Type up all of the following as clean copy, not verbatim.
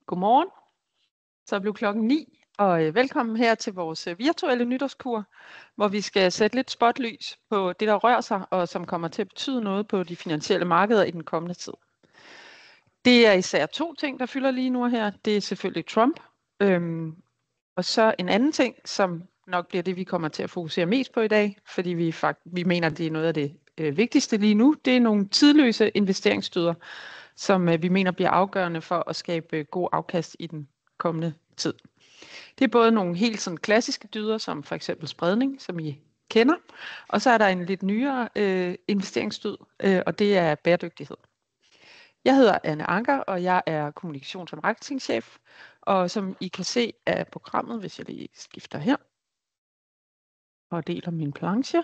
Godmorgen. Så blev klokken 9, og velkommen her til vores virtuelle nytårskur, hvor vi skal sætte lidt spotlys på det, der rører sig, og som kommer til at betyde noget på de finansielle markeder i den kommende tid. Det er især to ting, der fylder lige nu her. Det er selvfølgelig Trump, og så en anden ting, som nok bliver det, vi kommer til at fokusere mest på i dag, fordi vi mener, det er noget af det vigtigste lige nu. Det er nogle tidløse investeringsstøder, som vi mener bliver afgørende for at skabe god afkast i den kommende tid. Det er både nogle helt sådan klassiske dyder, som for eksempel spredning, som I kender, og så er der en lidt nyere investeringsstød, og det er bæredygtighed. Jeg hedder Anne Anker, og jeg er kommunikations- og marketingchef, og som I kan se af programmet, hvis jeg lige skifter her og deler min planche.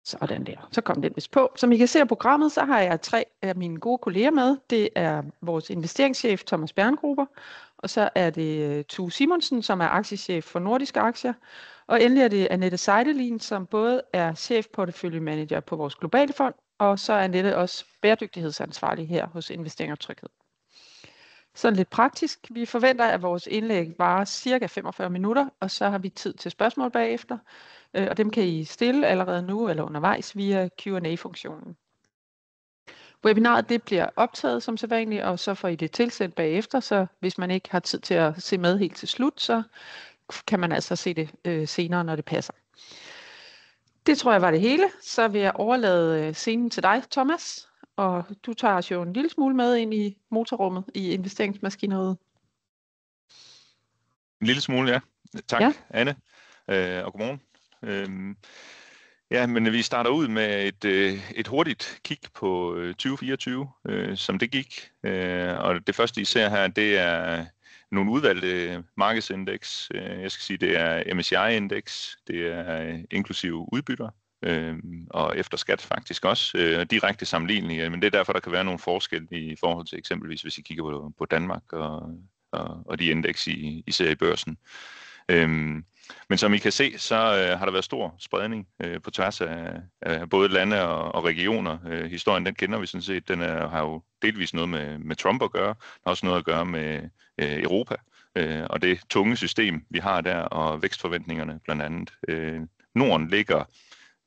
Sådan der. Så kom den vist på. Som I kan se af programmet, så har jeg 3 af mine gode kolleger med. Det er vores investeringschef Thomas Berngruber, og så er det Tue Simonsen, som er aktiechef for Nordiske Aktier, og endelig er det Annette Seidelin, som både er chefporteføljemanager på vores globale fond, og så er Annette også bæredygtighedsansvarlig her hos Investering og Tryghed. Sådan lidt praktisk. Vi forventer, at vores indlæg varer cirka 45 minutter, og så har vi tid til spørgsmål bagefter. Og dem kan I stille allerede nu eller undervejs via Q&A-funktionen. Webinaret det bliver optaget som sædvanligt, og så får I det tilsendt bagefter, så hvis man ikke har tid til at se med helt til slut, så kan man altså se det senere, når det passer. Det tror jeg var det hele. Så vil jeg overlade scenen til dig, Thomas, og du tager os jo en lille smule med ind i motorrummet i investeringsmaskineriet. En lille smule, ja. Tak, ja. Anne, og godmorgen. Ja, men vi starter ud med et hurtigt kig på 2024, som det gik. Og det første, I ser her, det er nogle udvalgte markedsindeks. Jeg skal sige, det er MSCI-indeks, det er inklusive udbytter, og efter skat faktisk også, direkte sammenlignelige. Men det er derfor, der kan være nogle forskelle i forhold til eksempelvis, hvis I kigger på Danmark og de indeks, I ser i børsen. Men som I kan se, så har der været stor spredning på tværs af både lande og regioner. Historien, den kender vi sådan set. Den har jo delvis noget med Trump at gøre. Der har også noget at gøre med Europa og det tunge system, vi har der, og vækstforventningerne blandt andet. Norden ligger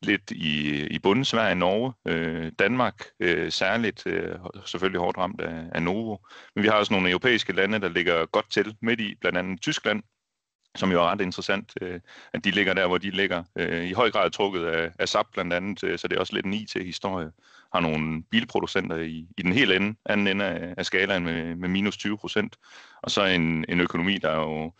lidt i bunden, Sverige og Norge. Danmark særligt, selvfølgelig hårdt ramt af Novo. Men vi har også nogle europæiske lande, der ligger godt til midt i, blandt andet Tyskland, som jo er ret interessant, at de ligger der, hvor de ligger. I høj grad trukket af SAP blandt andet, så det er også lidt en IT-historie. Har nogle bilproducenter i den helt anden ende af skalaen med minus 20%. Og så en økonomi, der jo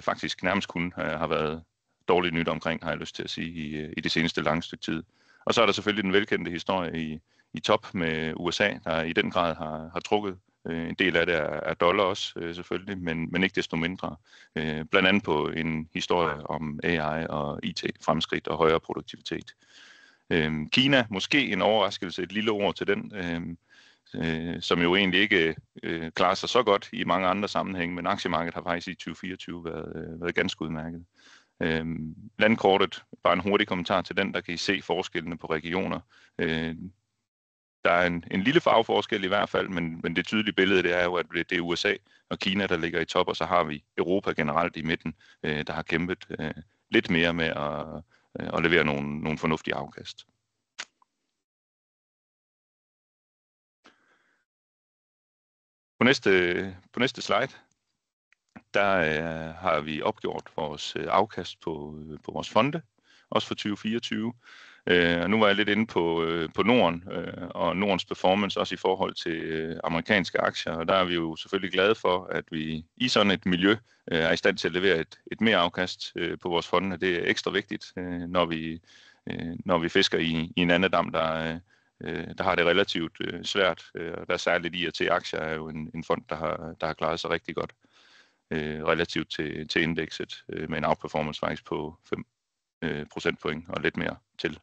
faktisk nærmest kun har været dårligt nyt omkring, har jeg lyst til at sige, i det seneste lange stykke tid. Og så er der selvfølgelig den velkendte historie i top med USA, der i den grad har trukket. En del af det er dollar også, selvfølgelig, men ikke desto mindre. Blandt andet på en historie om AI og IT-fremskridt og højere produktivitet. Kina, måske en overraskelse, et lille ord til den, som jo egentlig ikke klarer sig så godt i mange andre sammenhænge, men aktiemarkedet har faktisk i 2024 været ganske udmærket. Landkortet, bare en hurtig kommentar til den, der kan I se forskellene på regioner. Der er en lille farveforskel i hvert fald, men det tydelige billede det er jo, at det er USA og Kina, der ligger i top, og så har vi Europa generelt i midten, der har kæmpet lidt mere med at levere nogle fornuftige afkast. På næste slide, der har vi opgjort vores afkast på vores fonde, også for 2024. Og nu var jeg lidt inde på Norden og Nordens performance, også i forhold til amerikanske aktier. Og der er vi jo selvfølgelig glade for, at vi i sådan et miljø er i stand til at levere et mere afkast på vores fonde. Det er ekstra vigtigt, når vi fisker i en anden dam, der har det relativt svært. Der er særligt IRT-aktier er jo en fond, der har klaret sig rigtig godt relativt til indekset med en outperformance faktisk på 5 procentpoint og lidt mere til.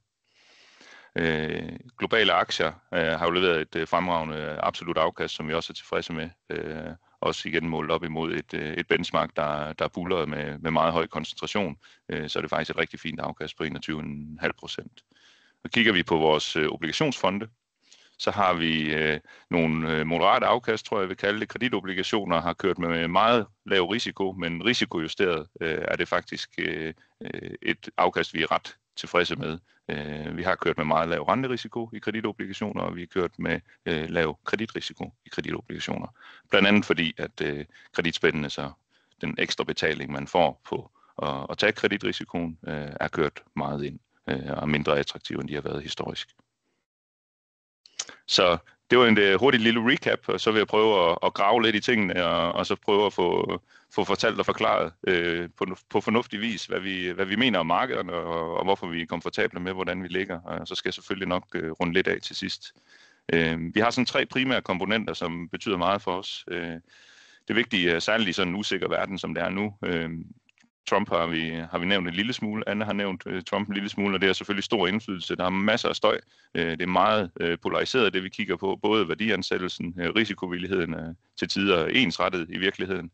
Globale aktier har jo leveret et fremragende absolut afkast, som vi også er tilfredse med. Også igen målt op imod et benchmark, der buller med meget høj koncentration. Så er det faktisk et rigtig fint afkast på 21,5%. Og kigger vi på vores obligationsfonde, Så har vi nogle moderate afkast, tror jeg vil kalde det. Kreditobligationer har kørt med meget lav risiko, men risikojusteret er det faktisk et afkast, vi er ret tilfredse med. Vi har kørt med meget lav renterisiko i kreditobligationer, og vi har kørt med lav kreditrisiko i kreditobligationer. Blandt andet fordi, at kreditspændene, så den ekstra betaling, man får på at tage kreditrisikoen, er kørt meget ind og er mindre attraktiv, end de har været historisk. Så det var en hurtig lille recap, og så vil jeg prøve at grave lidt i tingene, og så prøve at få fortalt og forklaret på fornuftig vis, hvad vi mener om markederne, og hvorfor vi er komfortable med, hvordan vi ligger. Og så skal jeg selvfølgelig nok runde lidt af til sidst. Vi har sådan 3 primære komponenter, som betyder meget for os. Det vigtige, særligt i sådan en usikker verden, som det er nu. Trump har vi nævnt en lille smule, Anne har nævnt Trump en lille smule, og det har selvfølgelig stor indflydelse. Der er masser af støj. Det er meget polariseret, det vi kigger på. Både værdiansættelsen, risikovilligheden til tider ensrettet i virkeligheden.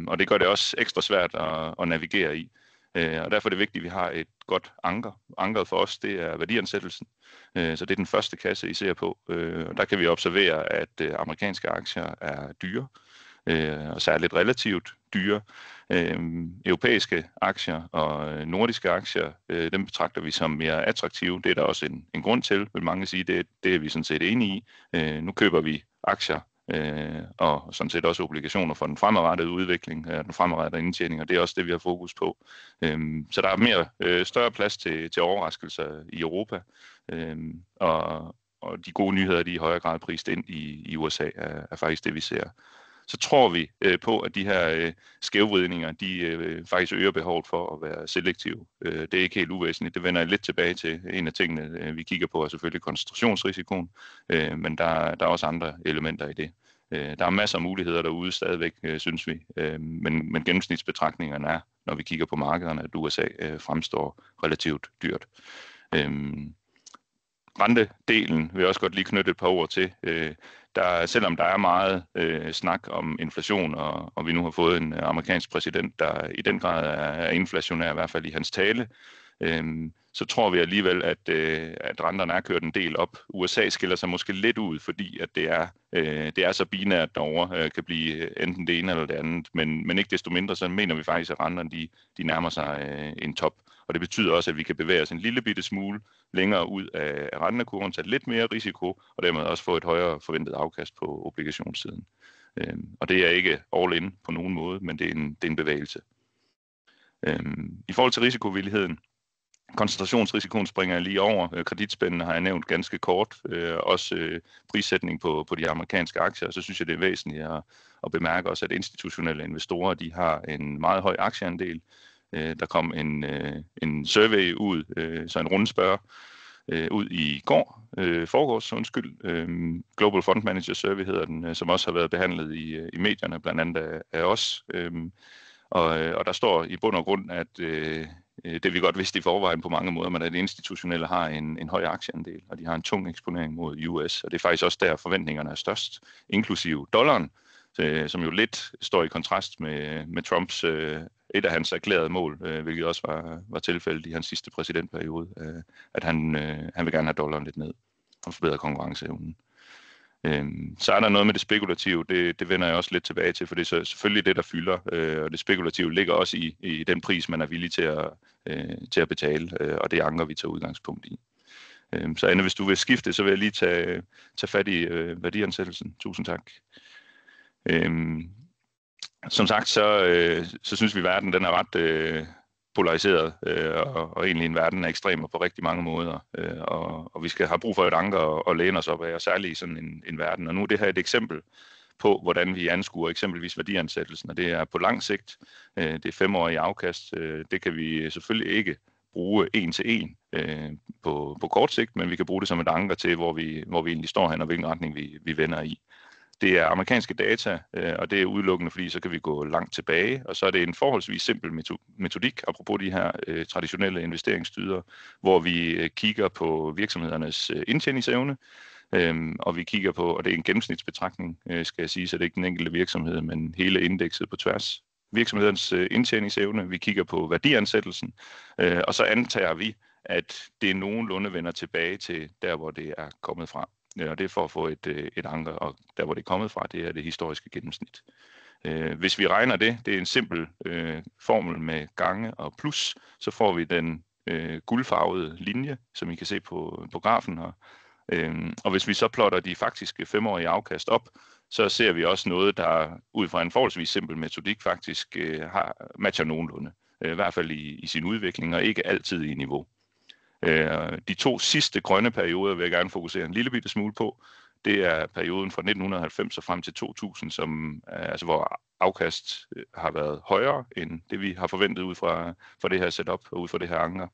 Og det gør det også ekstra svært at navigere i. Og derfor er det vigtigt, at vi har et godt anker. Ankeret for os, det er værdiansættelsen. Så det er den første kasse, I ser på. Og der kan vi observere, at amerikanske aktier er dyre. Og særligt relativt dyre. Europæiske aktier og nordiske aktier, dem betragter vi som mere attraktive. Det er der også en grund til, vil mange sige. Det er vi sådan set enige i. Nu køber vi aktier og sådan set også obligationer for den fremadrettede udvikling, den fremadrettede indtjening, og det er også det, vi har fokus på. Så der er mere større plads til overraskelser i Europa, og de gode nyheder, de er i højere grad prist ind i USA, er faktisk det, vi ser. Så tror vi på, at de her skævvridninger, de faktisk øger behovet for at være selektive. Det er ikke helt uvæsentligt. Det vender jeg lidt tilbage til. En af tingene, vi kigger på, er selvfølgelig koncentrationsrisikoen, men der er også andre elementer i det. Der er masser af muligheder derude stadigvæk, synes vi, men gennemsnitsbetragtningerne er, når vi kigger på markederne, at USA fremstår relativt dyrt. Rentedelen vil jeg også godt lige knytte et par ord til. Selvom der er meget snak om inflation, og vi nu har fået en amerikansk præsident, der i den grad er inflationær, i hvert fald i hans tale, så tror vi alligevel, at renterne er kørt en del op. USA skiller sig måske lidt ud, fordi at det er så binært derovre, kan blive enten det ene eller det andet, men ikke desto mindre, så mener vi faktisk, at renterne de nærmer sig en top. Og det betyder også, at vi kan bevæge os en lille bitte smule længere ud af rentekurven, tage lidt mere risiko, og dermed også få et højere forventet afkast på obligationssiden. Og det er ikke all in på nogen måde, men det er en bevægelse. I forhold til risikovilligheden, koncentrationsrisikoen springer jeg lige over. Kreditspændene har jeg nævnt ganske kort. Også prissætning på de amerikanske aktier. Og så synes jeg, det er væsentligt at bemærke også, at institutionelle investorer de har en meget høj aktieandel. Der kom en survey ud, så en rundspørge ud i forgårs, Global Fund Manager Survey hedder den, som også har været behandlet i medierne, blandt andet af os. Og der står i bund og grund, at det vi godt vidste i forvejen på mange måder, men at institutionelle har en høj aktieandel, og de har en tung eksponering mod US, og det er faktisk også der forventningerne er størst, inklusive dollaren, som jo lidt står i kontrast med Trumps et af hans erklærede mål, hvilket også var tilfældet i hans sidste præsidentperiode, at han vil gerne have dollaren lidt ned og forbedre konkurrenceevnen. Så er der noget med det spekulative, det vender jeg også lidt tilbage til, for det er selvfølgelig det, der fylder, og det spekulative ligger også i den pris, man er villig til at betale, og det anker vi tager udgangspunkt i. Så Anne, hvis du vil skifte, så vil jeg lige tage fat i værdiansættelsen. Tusind tak. Som sagt, så synes vi, at verden den er ret polariseret, og egentlig en verden er ekstremer på rigtig mange måder, og vi skal have brug for et anker og læne os op af, og særligt i sådan en verden. Og nu er det her et eksempel på, hvordan vi anskuer eksempelvis værdiansættelsen, og det er på lang sigt. Det er 5-årige afkast. Det kan vi selvfølgelig ikke bruge en til en på kort sigt, men vi kan bruge det som et anker til, hvor vi egentlig står hen, og hvilken retning vi vender i. Det er amerikanske data, og det er udelukkende, fordi så kan vi gå langt tilbage, og så er det en forholdsvis simpel metodik, apropos de her traditionelle investeringsstyder, hvor vi kigger på virksomhedernes indtjeningsevne, og vi kigger på, og det er en gennemsnitsbetragtning, skal jeg sige, så det er ikke den enkelte virksomhed, men hele indekset på tværs. Virksomhedernes indtjeningsevne, vi kigger på værdiansættelsen, og så antager vi, at det nogenlunde vender tilbage til der, hvor det er kommet fra. Og det er for at få et anker, og der hvor det er kommet fra, det er det historiske gennemsnit. Hvis vi regner det er en simpel formel med gange og plus, så får vi den guldfarvede linje, som I kan se på grafen her. Og hvis vi så plotter de faktiske 5-årige afkast op, så ser vi også noget, der ud fra en forholdsvis simpel metodik faktisk matcher nogenlunde. I hvert fald i sin udvikling, og ikke altid i niveau. De 2 sidste grønne perioder vil jeg gerne fokusere en lille bitte smule på. Det er perioden fra 1990 og frem til 2000, altså hvor afkast har været højere end det, vi har forventet ud fra det her setup og ud fra det her anker.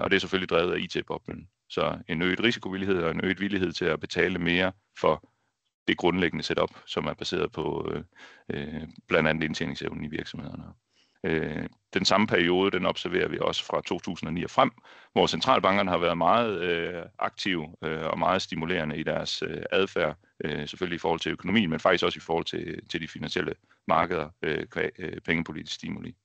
Og det er selvfølgelig drevet af IT-boblen. Så en øget risikovillighed og en øget villighed til at betale mere for det grundlæggende setup, som er baseret på blandt andet indtjeningsevnen i virksomhederne. Den samme periode, den observerer vi også fra 2009 og frem, hvor centralbankerne har været meget aktive og meget stimulerende i deres adfærd, selvfølgelig i forhold til økonomien, men faktisk også i forhold til de finansielle markeder, pengepolitisk stimuli.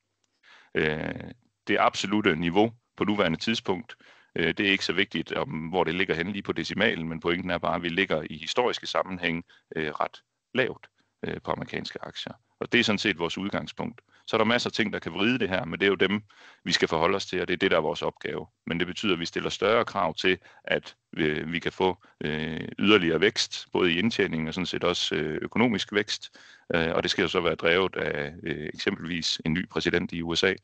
Det absolutte niveau på nuværende tidspunkt, det er ikke så vigtigt, hvor det ligger henne lige på decimalen, men pointen er bare, at vi ligger i historiske sammenhæng ret lavt på amerikanske aktier. Og det er sådan set vores udgangspunkt. Så er der masser af ting, der kan vride det her, men det er jo dem, vi skal forholde os til, og det er det, der er vores opgave. Men det betyder, at vi stiller større krav til, at vi kan få yderligere vækst, både i indtjening og sådan set også økonomisk vækst. Og det skal jo så være drevet af eksempelvis en ny præsident i USA,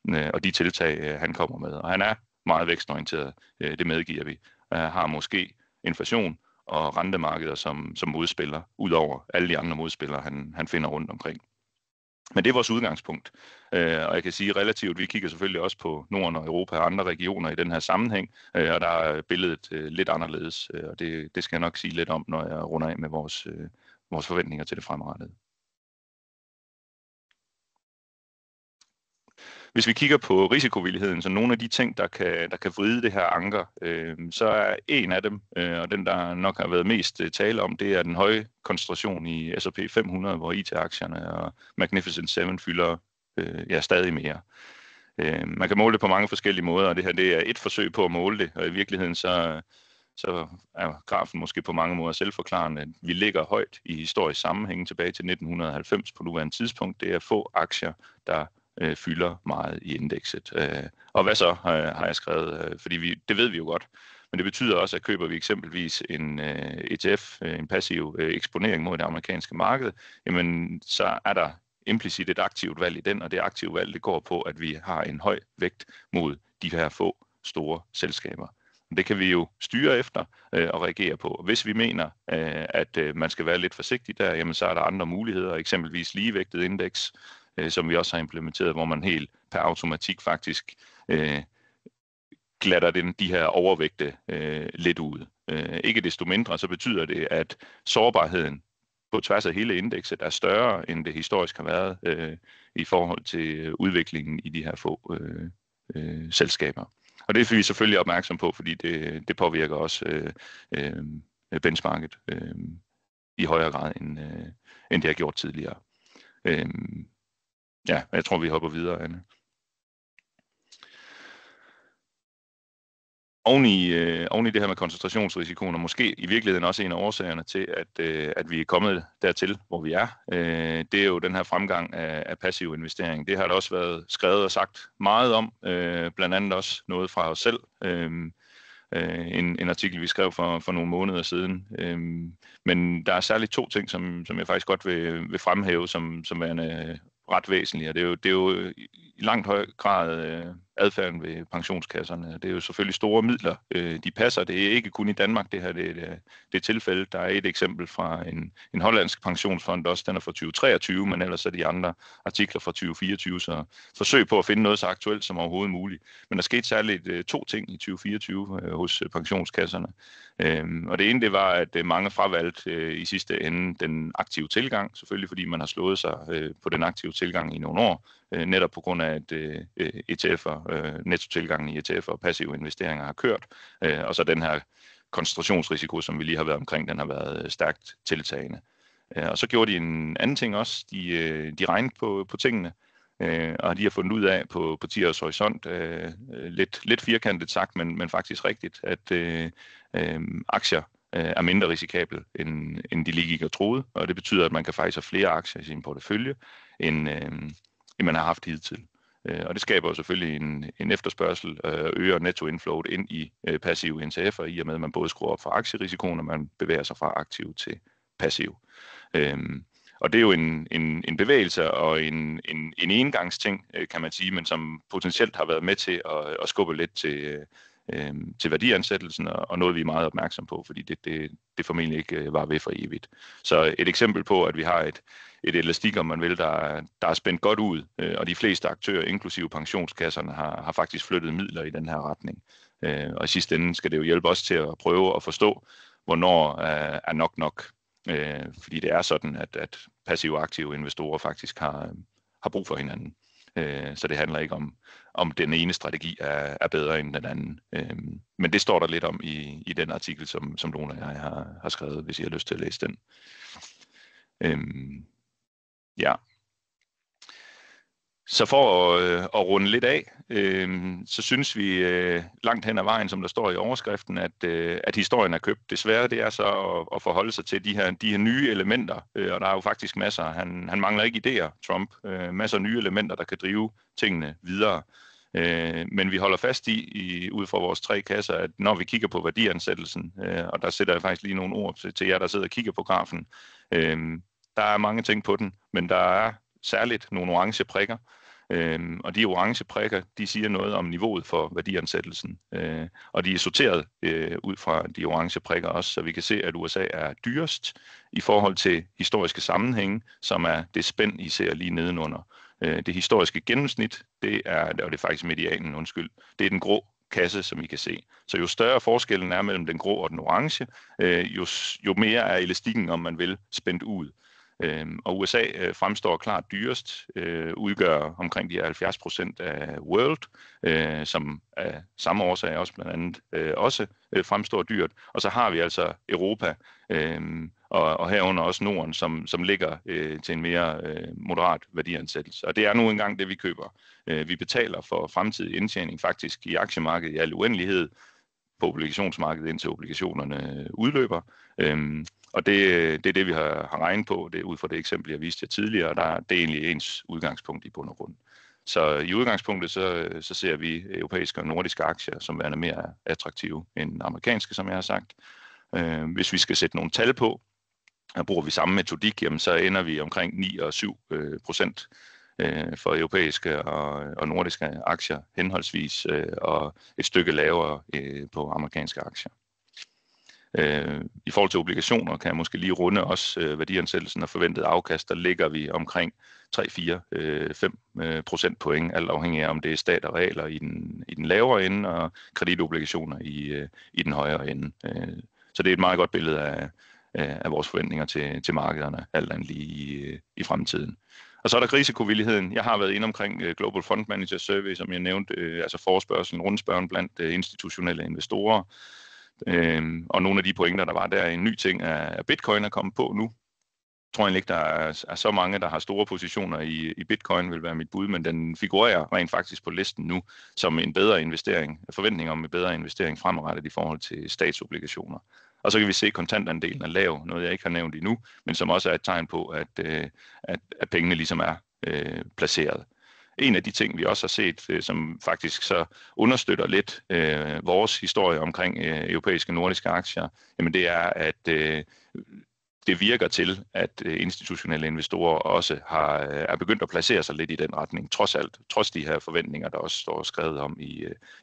og de tiltag, han kommer med. Og han er meget vækstorienteret, det medgiver vi. Har måske inflation og rentemarkeder som modspiller, ud over alle de andre modspillere, han finder rundt omkring. Men det er vores udgangspunkt, og jeg kan sige relativt, vi kigger selvfølgelig også på Norden og Europa og andre regioner i den her sammenhæng, og der er billedet lidt anderledes, og det skal jeg nok sige lidt om, når jeg runder af med vores forventninger til det fremadrettede. Hvis vi kigger på risikovilligheden, så nogle af de ting, der kan vride det her anker, så er en af dem, og den der nok har været mest tale om, det er den høje koncentration i S&P 500, hvor IT-aktierne og Magnificent 7 fylder stadig mere. Man kan måle det på mange forskellige måder, og det her det er et forsøg på at måle det, og i virkeligheden så er grafen måske på mange måder selvforklarende. Vi ligger højt i historisk sammenhæng tilbage til 1990 på nuværende tidspunkt. Det er få aktier, der fylder meget i indekset. Og hvad så, har jeg skrevet? Fordi det ved vi jo godt. Men det betyder også, at køber vi eksempelvis en ETF, en passiv eksponering mod det amerikanske marked, jamen så er der implicit et aktivt valg i den, og det aktive valg det går på, at vi har en høj vægt mod de her få store selskaber. Det kan vi jo styre efter og reagere på. Hvis vi mener, at man skal være lidt forsigtig der, jamen så er der andre muligheder, eksempelvis ligevægtet indeks, som vi også har implementeret, hvor man helt per automatik faktisk glatter de her overvægte lidt ud. Ikke desto mindre, så betyder det, at sårbarheden på tværs af hele indekset er større, end det historisk har været i forhold til udviklingen i de her få selskaber. Og det er vi selvfølgelig opmærksom på, fordi det påvirker også benchmarket i højere grad, end det har gjort tidligere. Ja, jeg tror, vi hopper videre, Anne. Oven i det her med koncentrationsrisikoen, og måske i virkeligheden også en af årsagerne til, at vi er kommet dertil, hvor vi er, det er jo den her fremgang af passiv investering. Det har der også været skrevet og sagt meget om, blandt andet også noget fra os selv. En artikel, vi skrev for nogle måneder siden. Men der er særligt 2 ting, som jeg faktisk godt vil fremhæve, som værende ret væsentlige, og det er jo i langt høj grad adfærden ved pensionskasserne. Det er jo selvfølgelig store midler, de passer. Det er ikke kun i Danmark, det her det er tilfældet. Der er et eksempel fra en hollandsk pensionsfond også, den er fra 2023, men ellers er de andre artikler fra 2024, så forsøg på at finde noget så aktuelt som overhovedet muligt. Men der skete særligt 2 ting i 2024 hos pensionskasserne. Og det ene, det var, at mange fravalgte i sidste ende den aktive tilgang, selvfølgelig fordi man har slået sig på den aktive tilgang i nogle år, netop på grund af, at ETF'er, nettotilgangen i ETF'er og passive investeringer har kørt, og så den her koncentrationsrisiko, som vi lige har været omkring, den har været stærkt tiltagende. Og så gjorde de en anden ting også, de regnede på tingene, og de har fundet ud af på 10 års horisont, lidt firkantet sagt, men faktisk rigtigt, at aktier er mindre risikabel, end de lige gik og troede, og det betyder, at man kan faktisk have flere aktier i sin portefølje, end man har haft hidtil. Og det skaber jo selvfølgelig en efterspørgsel og øger nettoindflowet ind i passive NTF'er, i og med at man både skruer op for aktierisikoen, og man bevæger sig fra aktiv til passiv. Og det er jo en bevægelse og en engangsting, kan man sige, men som potentielt har været med til at skubbe lidt til værdiansættelsen, og noget vi er meget opmærksom på, fordi det formentlig ikke var ved for evigt. Så et eksempel på, at vi har et elastik, om man vil, der er spændt godt ud, og de fleste aktører, inklusive pensionskasserne, har faktisk flyttet midler i den her retning. Og i sidste ende skal det jo hjælpe os til at prøve at forstå, hvornår er nok. Fordi det er sådan, at passive og aktive investorer faktisk har brug for hinanden. Så det handler ikke om den ene strategi er bedre end den anden. Men det står der lidt om i den artikel, som Lone og jeg har skrevet, hvis I har lyst til at læse den. Ja. Så for at runde lidt af, så synes vi langt hen ad vejen, som der står i overskriften, at historien er købt. Desværre det er så at forholde sig til de her nye elementer, og der er jo faktisk masser. Han mangler ikke idéer, Trump. Masser af nye elementer, der kan drive tingene videre. Men vi holder fast ud fra vores 3 kasser, at når vi kigger på værdiansættelsen, og der sætter jeg faktisk lige nogle ord til jer, der sidder og kigger på grafen, der er mange ting på den, men der er særligt nogle orange prikker, og de orange prikker, de siger noget om niveauet for værdiansættelsen, og de er sorteret ud fra de orange prikker også, så vi kan se, at USA er dyrest i forhold til historiske sammenhænge, som er det spænd, I ser lige nedenunder. Det historiske gennemsnit, det er faktisk medianen, det er den grå kasse, som I kan se. Så jo større forskellen er mellem den grå og den orange, jo mere er elastikken, om man vil, spændt ud. Og USA fremstår klart dyrest, udgør omkring de 70% af World, som af samme årsag også blandt andet også fremstår dyrt. Og så har vi altså Europa, og herunder også Norden, som ligger til en mere moderat værdiansættelse. Og det er nu engang det, vi køber. Vi betaler for fremtidig indtjening faktisk i aktiemarkedet i al uendelighed på obligationsmarkedet, indtil obligationerne udløber. Og det er det, vi har regnet på, det er ud fra det eksempel, jeg viste jer tidligere, og det er egentlig ens udgangspunkt i bund og grund. Så i udgangspunktet så ser vi europæiske og nordiske aktier, som er mere attraktive end amerikanske, som jeg har sagt. Hvis vi skal sætte nogle tal på, og bruger vi samme metodik, jamen, så ender vi omkring 9 og 7% for europæiske og nordiske aktier henholdsvis, og et stykke lavere på amerikanske aktier. I forhold til obligationer kan jeg måske lige runde også værdiansættelsen og forventet afkast, der ligger vi omkring 3, 4, 5 procentpoint, alt afhængig af om det er stat og realer i den lavere ende, og kreditobligationer i den højere ende. Så det er et meget godt billede af vores forventninger til markederne, alt andet lige i fremtiden. Og så er der risikovilligheden. Jeg har været inde omkring Global Fund Manager Survey, som jeg nævnte, altså forespørgselen, rundspørgen blandt institutionelle investorer. Og nogle af de pointer, der var der, en ny ting, er Bitcoin er kommet på nu. Jeg tror egentlig ikke, der er så mange, der har store positioner i Bitcoin, vil være mit bud, men den figurerer rent faktisk på listen nu som en bedre investering, forventning om en bedre investering fremadrettet i forhold til statsobligationer. Og så kan vi se, at kontantandelen er lav, noget jeg ikke har nævnt endnu, men som også er et tegn på, at pengene ligesom er placeret. En af de ting, vi også har set, som faktisk så understøtter lidt vores historie omkring europæiske og nordiske aktier, jamen det er, at det virker til, at institutionelle investorer også er begyndt at placere sig lidt i den retning, trods de her forventninger, der også står skrevet om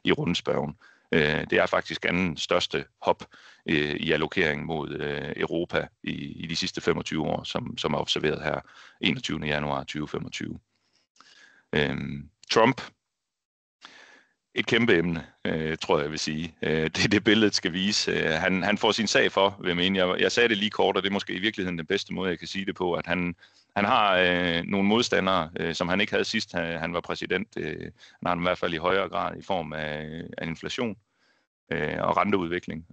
i rundspørgen. Det er faktisk anden største hop i allokering mod Europa i de sidste 25 år, som er observeret her 21. januar 2025. Trump, et kæmpe emne, tror jeg vil sige. Det er det billedet skal vise. Han får sin sag for, vil jeg mene. Jeg sagde det lige kort, og det er måske i virkeligheden den bedste måde, jeg kan sige det på, at han har nogle modstandere, som han ikke havde sidst, han var præsident. Han har dem i hvert fald i højere grad i form af inflation og renteudvikling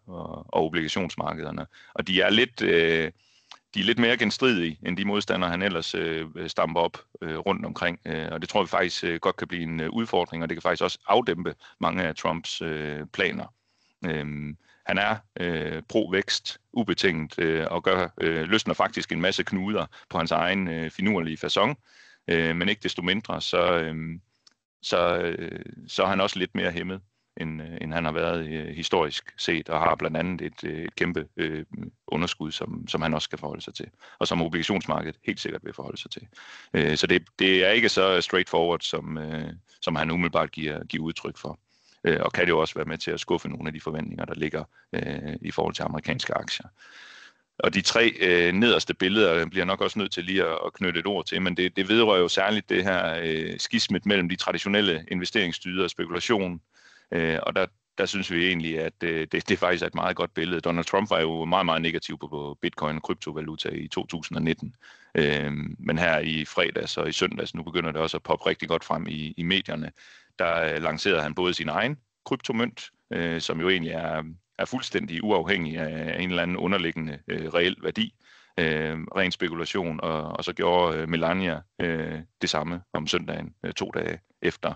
og obligationsmarkederne. Og de er lidt mere genstridige end de modstandere, han ellers stamper op rundt omkring. Og det tror vi faktisk godt kan blive en udfordring, og det kan faktisk også afdæmpe mange af Trumps planer. Han er pro-vækst, ubetinget, og løsner faktisk en masse knuder på hans egen finurlige facon. Men ikke desto mindre, så er han også lidt mere hæmmet, end han har været historisk set, og har blandt andet et kæmpe underskud, som han også skal forholde sig til, og som obligationsmarkedet helt sikkert vil forholde sig til. Så det er ikke så straightforward, som han umiddelbart giver udtryk for. Og kan det jo også være med til at skuffe nogle af de forventninger, der ligger i forhold til amerikanske aktier. Og de 3 nederste billeder bliver nok også nødt til lige at knytte et ord til, men det vedrører jo særligt det her skismet mellem de traditionelle investeringsstyder og spekulation. Og der synes vi egentlig, at det faktisk er et meget godt billede. Donald Trump var jo meget, meget negativ på bitcoin og kryptovaluta i 2019. Men her i fredags og i søndags, nu begynder det også at poppe rigtig godt frem i medierne, der lancerede han både sin egen kryptomønt, som jo egentlig er fuldstændig uafhængig af en eller anden underliggende reel værdi, ren spekulation, og så gjorde Melania det samme om søndagen 2 dage efter.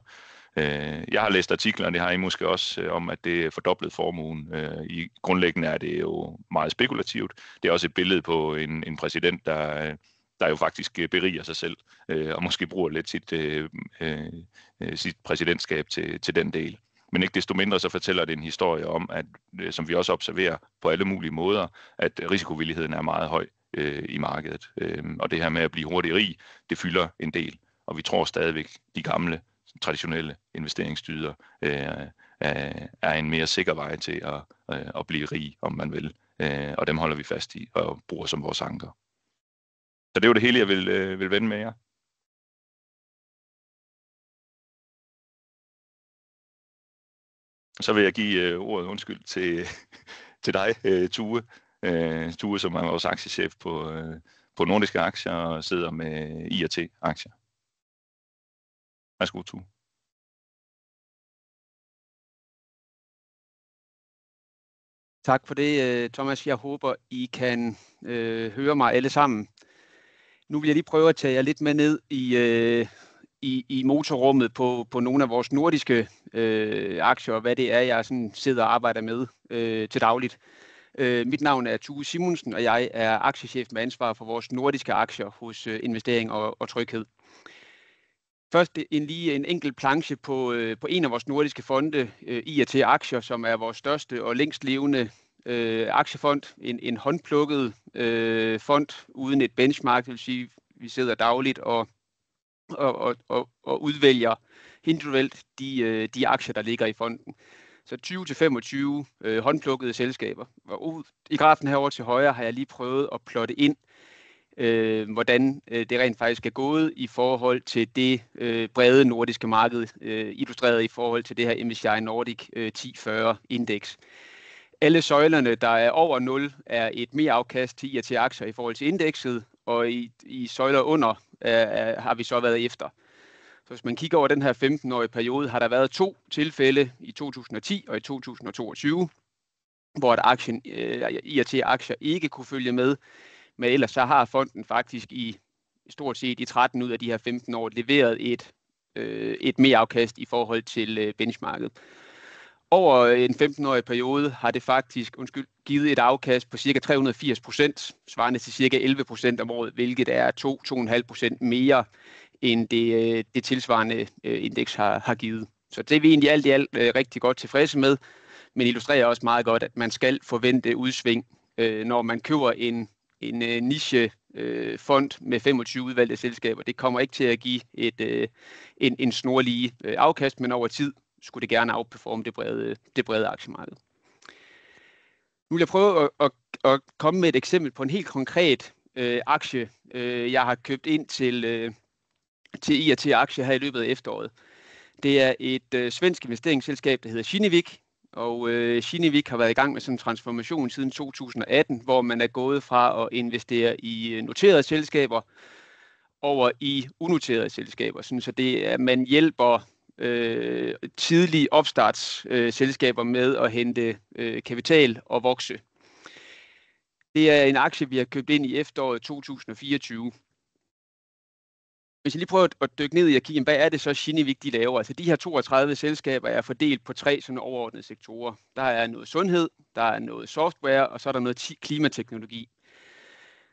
Jeg har læst artikler, og det har I måske også, om at det er fordoblet formuen. I grundlæggende er det jo meget spekulativt. Det er også et billede på en præsident, der jo faktisk beriger sig selv, og måske bruger lidt sit præsidentskab til den del. Men ikke desto mindre så fortæller det en historie om, at som vi også observerer på alle mulige måder, at risikovilligheden er meget høj i markedet. Og det her med at blive hurtigt rig, det fylder en del. Og vi tror stadigvæk, de gamle, traditionelle investeringsdyder er en mere sikker vej til at blive rig, om man vil. Og dem holder vi fast i og bruger som vores anker. Så det var det hele, jeg vil vende med jer. Så vil jeg give ordet, til dig, Tue. Tue, som er vores aktiechef på nordiske aktier og sidder med IRT-aktier. Værsgo, Tue. Tak for det, Thomas. Jeg håber, I kan høre mig alle sammen. Nu vil jeg lige prøve at tage jer lidt med ned i motorrummet på nogle af vores nordiske aktier, og hvad det er, jeg sådan sidder og arbejder med til dagligt. Mit navn er Tue Simonsen, og jeg er aktiechef med ansvar for vores nordiske aktier hos Investering og Tryghed. Først en enkelt planche på en af vores nordiske fonde, IRT Aktier, som er vores største og længst levende aktiefond. En håndplukket fond uden et benchmark, det vil sige, vi sidder dagligt og udvælger individuelt de aktier, der ligger i fonden. Så 20-25 håndplukkede selskaber. Og i grafen herovre til højre har jeg lige prøvet at plotte ind, hvordan det rent faktisk er gået i forhold til det brede nordiske marked, illustreret i forhold til det her MSCI Nordic 1040 indeks. Alle søjlerne, der er over 0, er et mere afkast til IRT-aktier i forhold til indekset, og i søjler under har vi så været efter. Så hvis man kigger over den her 15-årige periode, har der været 2 tilfælde i 2010 og i 2022, hvor IRT-aktier ikke kunne følge med. Men ellers så har fonden faktisk stort set i 13 ud af de her 15 år leveret et mere afkast i forhold til benchmarket. Over en 15-årig periode har det faktisk givet et afkast på ca. 380%, svarende til ca. 11% om året, hvilket er 2-2,5% mere end det tilsvarende indeks har givet. Så det er vi egentlig alt i alt rigtig godt tilfredse med, men illustrerer også meget godt, at man skal forvente udsving, når man køber en niche fond med 25 udvalgte selskaber. Det kommer ikke til at give en snorlige afkast, men over tid skulle det gerne outperforme det brede aktiemarked. Nu vil jeg prøve at komme med et eksempel på en helt konkret aktie, jeg har købt ind til IRT-aktier her i løbet af efteråret. Det er et svensk investeringsselskab, der hedder Kinnevik. Og Kinnevik har været i gang med sådan en transformation siden 2018, hvor man er gået fra at investere i noterede selskaber over i unoterede selskaber. Så det er, man hjælper tidlige opstartsselskaber med at hente kapital og vokse. Det er en aktie, vi har købt ind i efteråret 2024. Hvis jeg lige prøver at dykke ned i at kigge, hvad er det så Kinnevik de laver? Altså de her 32 selskaber er fordelt på 3 sådan overordnede sektorer. Der er noget sundhed, der er noget software, og så er der noget klimateknologi.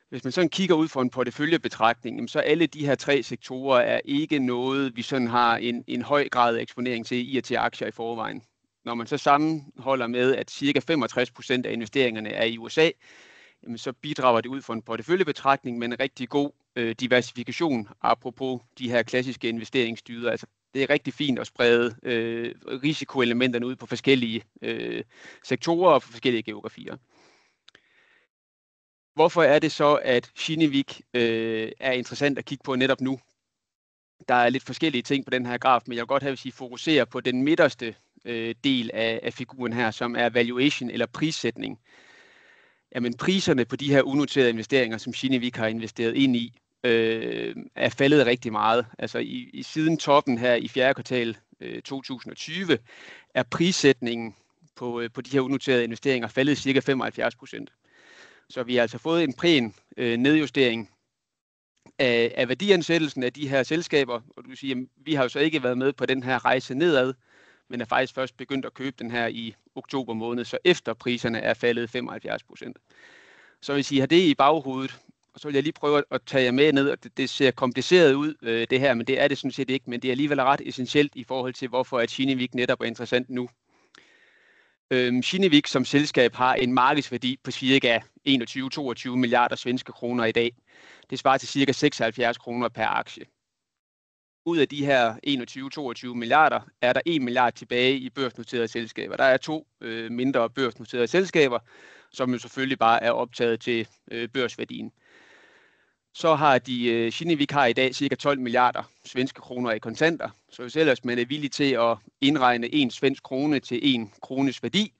Hvis man sådan kigger ud fra en porteføljebetragtning, så alle de her 3 sektorer er ikke noget, vi sådan har en høj grad af eksponering til i og til aktier i forvejen. Når man så sammenholder med, at ca. 65% af investeringerne er i USA, så bidrager det ud fra en porteføljebetragtning med en rigtig god diversifikation, apropos de her klassiske investeringsdyder. Altså, det er rigtig fint at sprede risikoelementerne ud på forskellige sektorer og på forskellige geografier. Hvorfor er det så, at Kinnevik er interessant at kigge på netop nu? Der er lidt forskellige ting på den her graf, men jeg vil godt have, at I fokuserer på den midterste del af figuren her, som er valuation eller prissætning. Jamen priserne på de her unoterede investeringer, som Kinnevik har investeret ind i, er faldet rigtig meget. Altså i siden toppen her i fjerde kvartal 2020, er prissætningen på de her unoterede investeringer faldet ca. 75%. Så vi har altså fået en pæn nedjustering af værdiansættelsen af de her selskaber. Og du vil sige, at vi har jo så ikke været med på den her rejse nedad, men er faktisk først begyndt at købe den her i oktober måned, så efter priserne er faldet 75%. Så hvis I har det i baghovedet, og så vil jeg lige prøve at tage jer med ned, og det ser kompliceret ud det her, men det er det sådan set ikke, men det er alligevel ret essentielt i forhold til, hvorfor at Kinnevik netop er interessant nu. Kinnevik som selskab har en markedsværdi på ca. 21-22 milliarder svenske kroner i dag. Det svarer til ca. 76 kroner per aktie. Ud af de her 21-22 milliarder er der 1 milliard tilbage i børsnoterede selskaber. Der er 2 mindre børsnoterede selskaber, som jo selvfølgelig bare er optaget til børsværdien. Så har Kinnevik har i dag ca. 12 milliarder svenske kroner i kontanter. Så hvis ellers man er villig til at indregne 1 svensk krone til 1 krones værdi,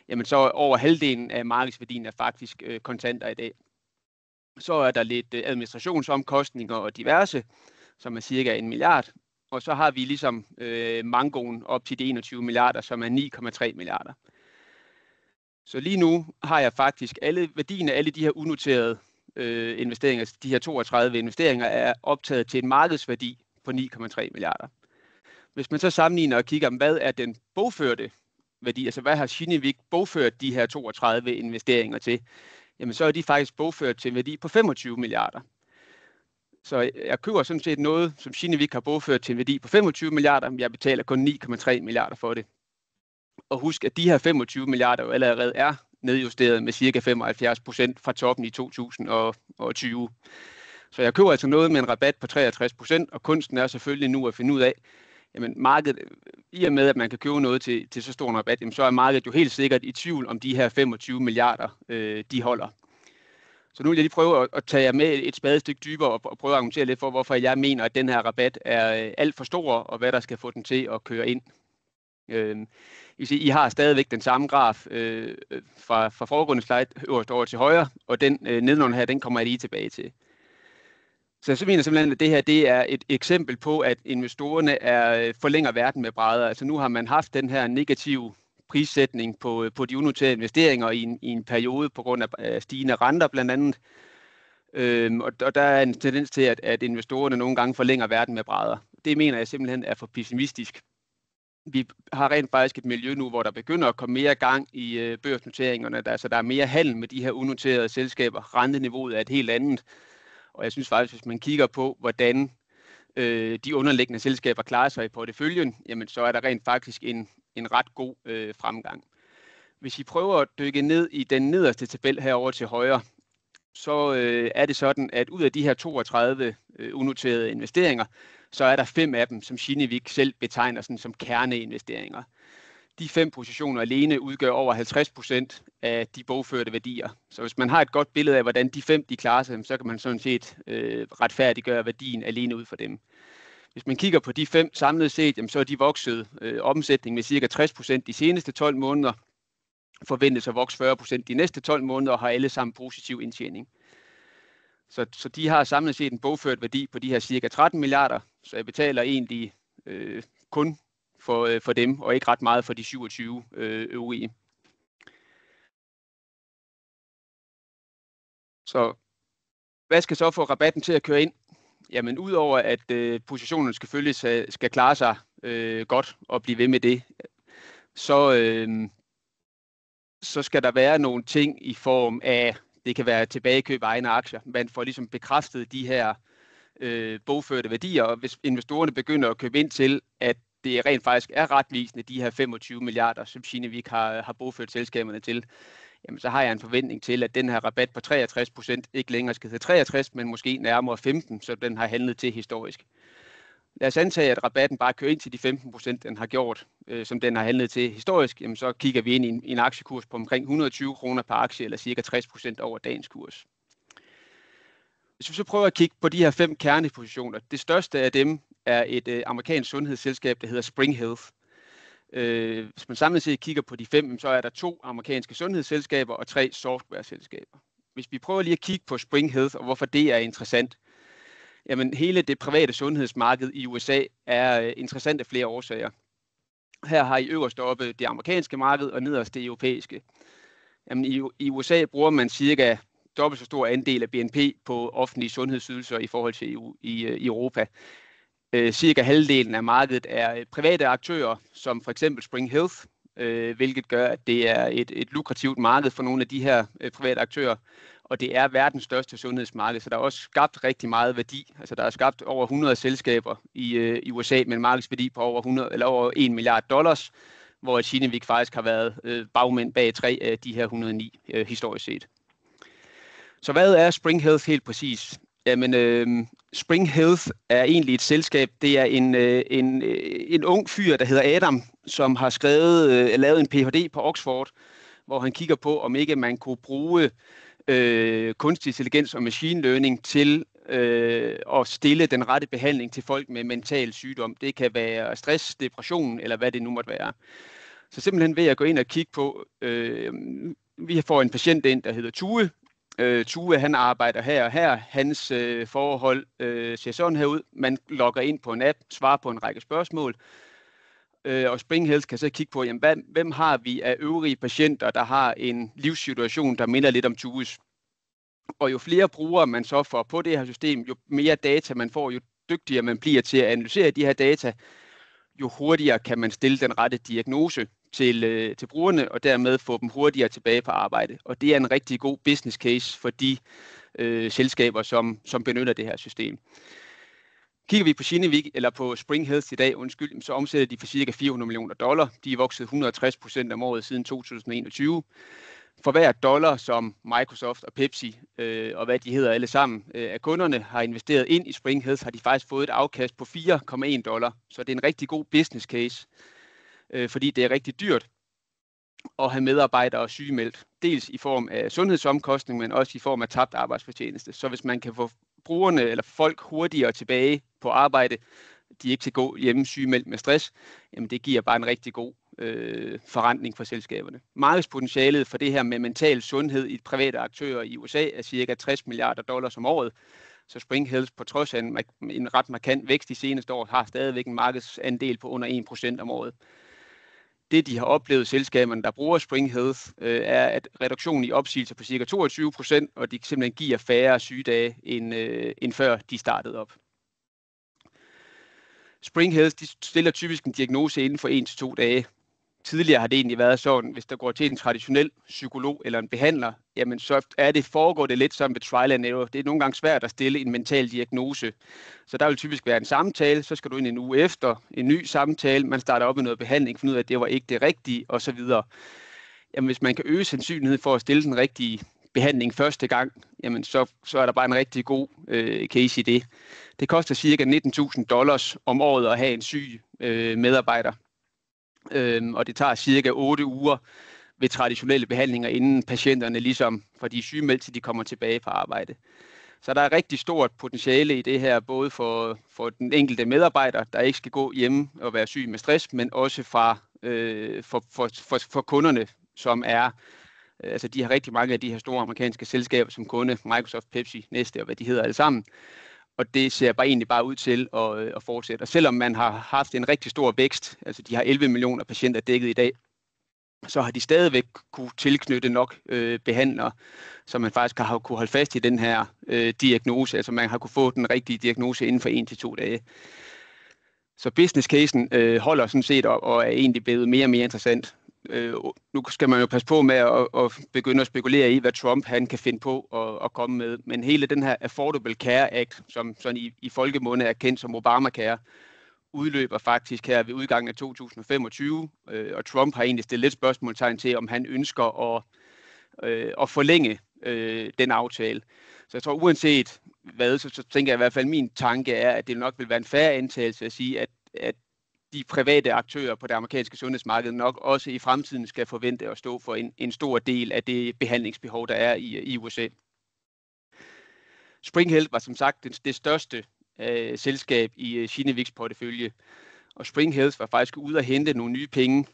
jamen så over halvdelen af markedsværdien er faktisk kontanter i dag. Så er der lidt administrationsomkostninger og diverse, som er cirka 1 milliard. Og så har vi ligesom mangoen op til de 21 milliarder, som er 9,3 milliarder. Så lige nu har jeg faktisk værdien af alle de her unoterede investeringer, de her 32 investeringer, er optaget til en markedsværdi på 9,3 milliarder. Hvis man så sammenligner og kigger, hvad er den bogførte værdi, altså hvad har Kinnevik bogført de her 32 investeringer til, jamen så er de faktisk bogført til en værdi på 25 milliarder. Så jeg køber sådan set noget, som Kinnevik har bogført til en værdi på 25 milliarder, men jeg betaler kun 9,3 milliarder for det. Og husk, at de her 25 milliarder jo allerede er nedjusteret med ca. 75% fra toppen i 2020. Så jeg køber altså noget med en rabat på 63%, og kunsten er selvfølgelig nu at finde ud af, jamen markedet, i og med at man kan købe noget til så stor en rabat, jamen så er markedet jo helt sikkert i tvivl om de her 25 milliarder, de holder. Så nu vil jeg lige prøve at tage jer med et spadestykke dybere og prøve at argumentere lidt for, hvorfor jeg mener, at den her rabat er alt for stor, og hvad der skal få den til at køre ind. I har stadigvæk den samme graf fra foregående slide øverst over til højre, og den nedenunder her, den kommer jeg lige tilbage til. Så jeg mener simpelthen, at det her det er et eksempel på, at investorerne forlænger verden med brædder. Altså nu har man haft den her negative prissætning på de unoterede investeringer i en periode på grund af stigende renter blandt andet. Og der er en tendens til, at investorerne nogle gange forlænger verden med brædder. Det mener jeg simpelthen er for pessimistisk. Vi har rent faktisk et miljø nu, hvor der begynder at komme mere gang i børsnoteringerne. Der er mere handel med de her unoterede selskaber. Renteniveauet er et helt andet. Og jeg synes faktisk, hvis man kigger på, hvordan de underliggende selskaber klarer sig i porteføljen, jamen så er der rent faktisk en ret god fremgang. Hvis I prøver at dykke ned i den nederste tabel herovre til højre, så er det sådan, at ud af de her 32 unoterede investeringer, så er der 5 af dem, som Kinnevik selv betegner sådan som kerneinvesteringer. De 5 positioner alene udgør over 50% af de bogførte værdier. Så hvis man har et godt billede af, hvordan de 5 de klarer sig, så kan man sådan set retfærdiggøre værdien alene ud fra dem. Hvis man kigger på de 5 samlet set, så er de vokset omsætning med ca. 60% de seneste 12 måneder, forventes at vokse 40% de næste 12 måneder og har alle sammen positiv indtjening. Så de har samlet set en bogført værdi på de her ca. 13 milliarder, så jeg betaler egentlig kun for dem, og ikke ret meget for de 27 øvrige. Så hvad skal så få rabatten til at køre ind? Jamen udover at positionerne selvfølgelig skal klare sig godt og blive ved med det, så skal der være nogle ting i form af, det kan være tilbagekøb af egne aktier. Man får ligesom bekræftet de her bogførte værdier, og hvis investorerne begynder at købe ind til, at det rent faktisk er retvisende, de her 25 milliarder, som Kinnevik har bogført selskaberne til, jamen så har jeg en forventning til, at den her rabat på 63% ikke længere skal hedde 63%, men måske nærmere 15%, så den har handlet til historisk. Lad os antage, at rabatten bare kører ind til de 15%, den har gjort, som den har handlet til historisk, jamen så kigger vi ind i en aktiekurs på omkring 120 kroner per aktie, eller cirka 60% over dagens kurs. Hvis vi så prøver at kigge på de her 5 kernepositioner, det største af dem er et amerikansk sundhedsselskab, der hedder Spring Health. Hvis man samlet set kigger på de 5, så er der 2 amerikanske sundhedsselskaber og 3 softwareselskaber. Hvis vi prøver lige at kigge på Spring Health, og hvorfor det er interessant, jamen hele det private sundhedsmarked i USA er interessant af flere årsager. Her har I øverst oppe det amerikanske marked og nederst det europæiske. Jamen i USA bruger man cirka dobbelt så stor andel af BNP på offentlige sundhedsydelser i forhold til i Europa. Cirka halvdelen af markedet er private aktører, som for eksempel Spring Health, hvilket gør, at det er et lukrativt marked for nogle af de her private aktører, og det er verdens største sundhedsmarked, så der er også skabt rigtig meget værdi. Altså der er skabt over 100 selskaber i USA med en markedsværdi på over 1 milliard dollars, hvor Kinnevik faktisk har været bagmænd bag 3 af de her 109 historisk set. Så hvad er Spring Health helt præcis? Jamen, Spring Health er egentlig et selskab. Det er en ung fyr, der hedder Adam, som har lavet en Ph.D. på Oxford, hvor han kigger på, om ikke man kunne bruge kunstig intelligens og machine learning til at stille den rette behandling til folk med mental sygdom. Det kan være stress, depression eller hvad det nu måtte være. Så simpelthen ved at gå ind og kigge på, vi får en patient ind, der hedder Tue. Tue, han arbejder her og her. Hans forhold ser sådan her ud. Man logger ind på en app, svarer på en række spørgsmål, og Spring Health kan så kigge på, jamen, hvem har vi af øvrige patienter, der har en livssituation, der minder lidt om Tues. Og jo flere brugere man så får på det her system, jo mere data man får, jo dygtigere man bliver til at analysere de her data, jo hurtigere kan man stille den rette diagnose til brugerne, og dermed få dem hurtigere tilbage på arbejde. Og det er en rigtig god business case for de selskaber, som benytter det her system. Kigger vi på Kinnevik, eller på Spring Health i dag, så omsætter de for ca. $400 millioner. De er vokset 160% om året siden 2021. For hver dollar, som Microsoft og Pepsi, og hvad de hedder alle sammen, af kunderne har investeret ind i Spring Health, har de faktisk fået et afkast på $4,1. Så det er en rigtig god business case, fordi det er rigtig dyrt at have medarbejdere sygemeldt. Dels i form af sundhedsomkostning, men også i form af tabt arbejdsfortjeneste. Så hvis man kan få brugerne eller folk hurtigere tilbage på arbejde, de ikke skal gå hjemme sygemeldt med stress, jamen det giver bare en rigtig god forrentning for selskaberne. Markedspotentialet for det her med mental sundhed i private aktører i USA er cirka $60 milliarder om året. Så Spring Health på trods af en ret markant vækst de seneste år, har stadigvæk en markedsandel på under 1% om året. Det de har oplevet selskaberne, der bruger Spring Health, er at reduktionen i opsigelser på cirka 22%, og de simpelthen giver færre sygedage end før de startede op. Spring Health de stiller typisk en diagnose inden for 1 til 2 dage. Tidligere har det egentlig været sådan, hvis der går til en traditionel psykolog eller en behandler, jamen så foregår det lidt som ved trial and error. Det er nogle gange svært at stille en mental diagnose. Så der vil typisk være en samtale, så skal du ind en uge efter, en ny samtale, man starter op med noget behandling, finder ud af, at det var ikke det rigtige osv. Jamen hvis man kan øge sandsynligheden for at stille den rigtige behandling første gang, jamen så er der bare en rigtig god case i det. Det koster cirka $19,000 om året at have en syg medarbejder. Og det tager cirka 8 uger ved traditionelle behandlinger, inden patienterne ligesom får de sygemeldt, til de kommer tilbage på arbejde. Så der er rigtig stort potentiale i det her, både for den enkelte medarbejder, der ikke skal gå hjemme og være syg med stress, men også for kunderne, som er, altså de har rigtig mange af de her store amerikanske selskaber som kunde, Microsoft, Pepsi, Nestle og hvad de hedder alle sammen. Og det ser egentlig bare ud til at fortsætte. Og selvom man har haft en rigtig stor vækst, altså de har 11 millioner patienter dækket i dag, så har de stadigvæk kunne tilknytte nok behandlere, så man faktisk har kunne holde fast i den her diagnose, altså man har kunne få den rigtige diagnose inden for 1 til 2 dage. Så business casen holder sådan set og er egentlig blevet mere og mere interessant. Nu skal man jo passe på med at begynde at spekulere i, hvad Trump han kan finde på at komme med. Men hele den her Affordable Care Act, som sådan i folkemunde er kendt som Obamacare, udløber faktisk her ved udgangen af 2025. Og Trump har egentlig stillet lidt spørgsmålstegn til, om han ønsker at forlænge den aftale. Så jeg tror uanset hvad, så tænker jeg i hvert fald, min tanke er, at det nok vil være en fair antagelse at sige, at de private aktører på det amerikanske sundhedsmarked nok også i fremtiden skal forvente at stå for en stor del af det behandlingsbehov, der er i USA. Spring Health var som sagt det største selskab i Kinneviks portefølje, og Spring Health var faktisk ude at hente nogle nye penge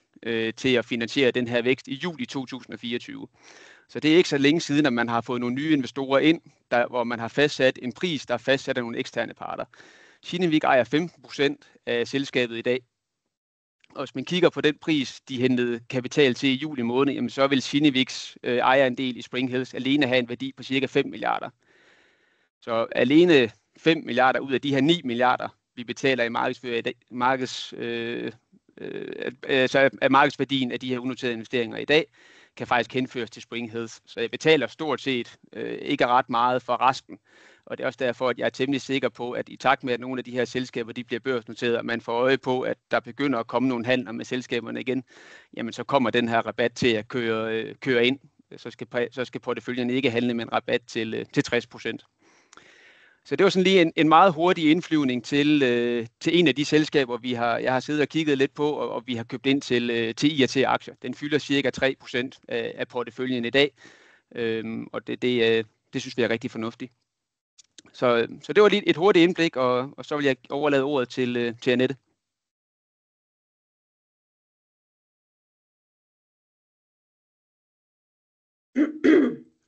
til at finansiere den her vækst i juli 2024. Så det er ikke så længe siden, at man har fået nogle nye investorer ind, hvor man har fastsat en pris, der er fastsat af nogle eksterne parter. Kinnevik ejer 15% af selskabet i dag. Og hvis man kigger på den pris, de hentede kapital til i juli måned, jamen så vil Kinneviks ejerandel i Spring Health alene have en værdi på cirka 5 milliarder. Så alene 5 milliarder ud af de her 9 milliarder, vi betaler i markedsværdien af de her unoterede investeringer i dag, kan faktisk henføres til Spring Health. Så jeg betaler stort set ikke ret meget for resten. Og det er også derfor, at jeg er temmelig sikker på, at i takt med, at nogle af de her selskaber de bliver børsnoteret, og man får øje på, at der begynder at komme nogle handler med selskaberne igen, jamen så kommer den her rabat til at køre ind. Så skal porteføljen ikke handle med en rabat til 60%. Så det var sådan lige en meget hurtig indflyvning til en af de selskaber, jeg har siddet og kigget lidt på, og vi har købt ind til IAT-aktier. Den fylder cirka 3% af porteføljen i dag, og det synes vi er rigtig fornuftigt. Så det var lige et hurtigt indblik, og så vil jeg overlade ordet til Annette.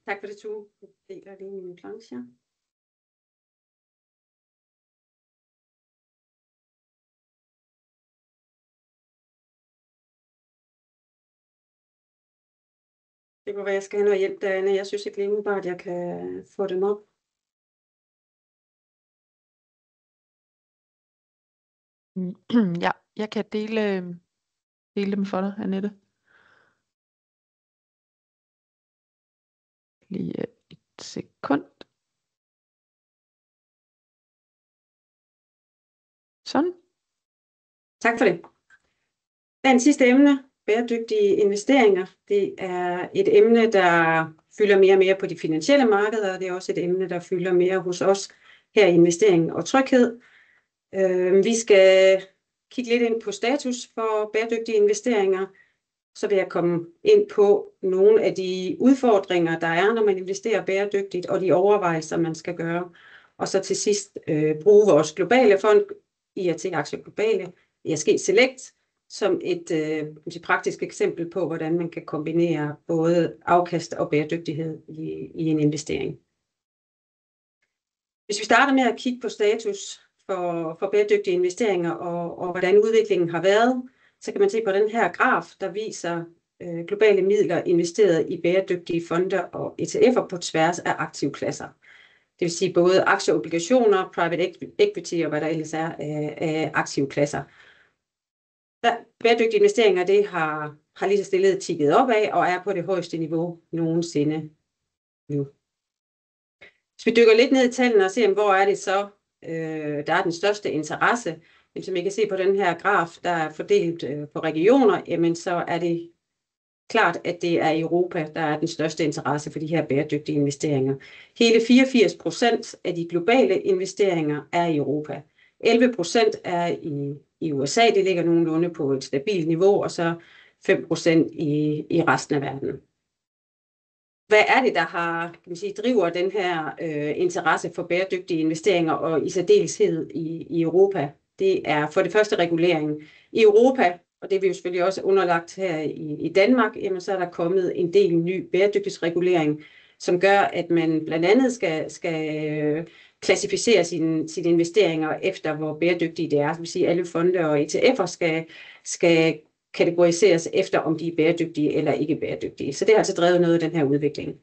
Tak for det, Tue. Jeg deler lige min planche her. Det kunne være, jeg skal have noget hjælp derinde. Jeg synes ikke lige umiddelbart, at jeg kan få dem op. Ja, jeg kan dele dem for dig, Annette. Lige et sekund. Sådan. Tak for det. Dagens sidste emne, bæredygtige investeringer. Det er et emne, der fylder mere og mere på de finansielle markeder, og det er også et emne, der fylder mere hos os her i Investering og Tryghed. Vi skal kigge lidt ind på status for bæredygtige investeringer. Så vil jeg komme ind på nogle af de udfordringer, der er, når man investerer bæredygtigt, og de overvejelser, man skal gøre. Og så til sidst bruge vores globale fond, IAT Aktier Globale, ESG Select, som et praktisk eksempel på, hvordan man kan kombinere både afkast og bæredygtighed i en investering. Hvis vi starter med at kigge på status for bæredygtige investeringer og hvordan udviklingen har været, så kan man se på den her graf, der viser globale midler investeret i bæredygtige fonde og ETF'er på tværs af aktivklasser. Det vil sige både aktier, obligationer, private equity og hvad der ellers er af aktivklasser. Bæredygtige investeringer, det har lige så stille tikket op af og er på det højeste niveau nogensinde nu. Hvis vi dykker lidt ned i tallene og ser, hvor er det så, der er den største interesse, som I kan se på den her graf, der er fordelt på regioner, jamen så er det klart, at det er i Europa, der er den største interesse for de her bæredygtige investeringer. Hele 84% af de globale investeringer er i Europa. 11% er i USA, det ligger nogenlunde på et stabilt niveau, og så 5% i resten af verden. Hvad er det, der driver den her interesse for bæredygtige investeringer, og i særdeleshed i Europa? Det er for det første regulering. I Europa, og det er vi jo selvfølgelig også underlagt her i Danmark, jamen så er der kommet en del ny bæredygtighedsregulering, som gør, at man blandt andet skal klassificere sine investeringer efter, hvor bæredygtige det er. Det vil sige, at alle fonde og ETF'er skal kategoriseres efter, om de er bæredygtige eller ikke bæredygtige. Så det har altså drevet noget af den her udvikling.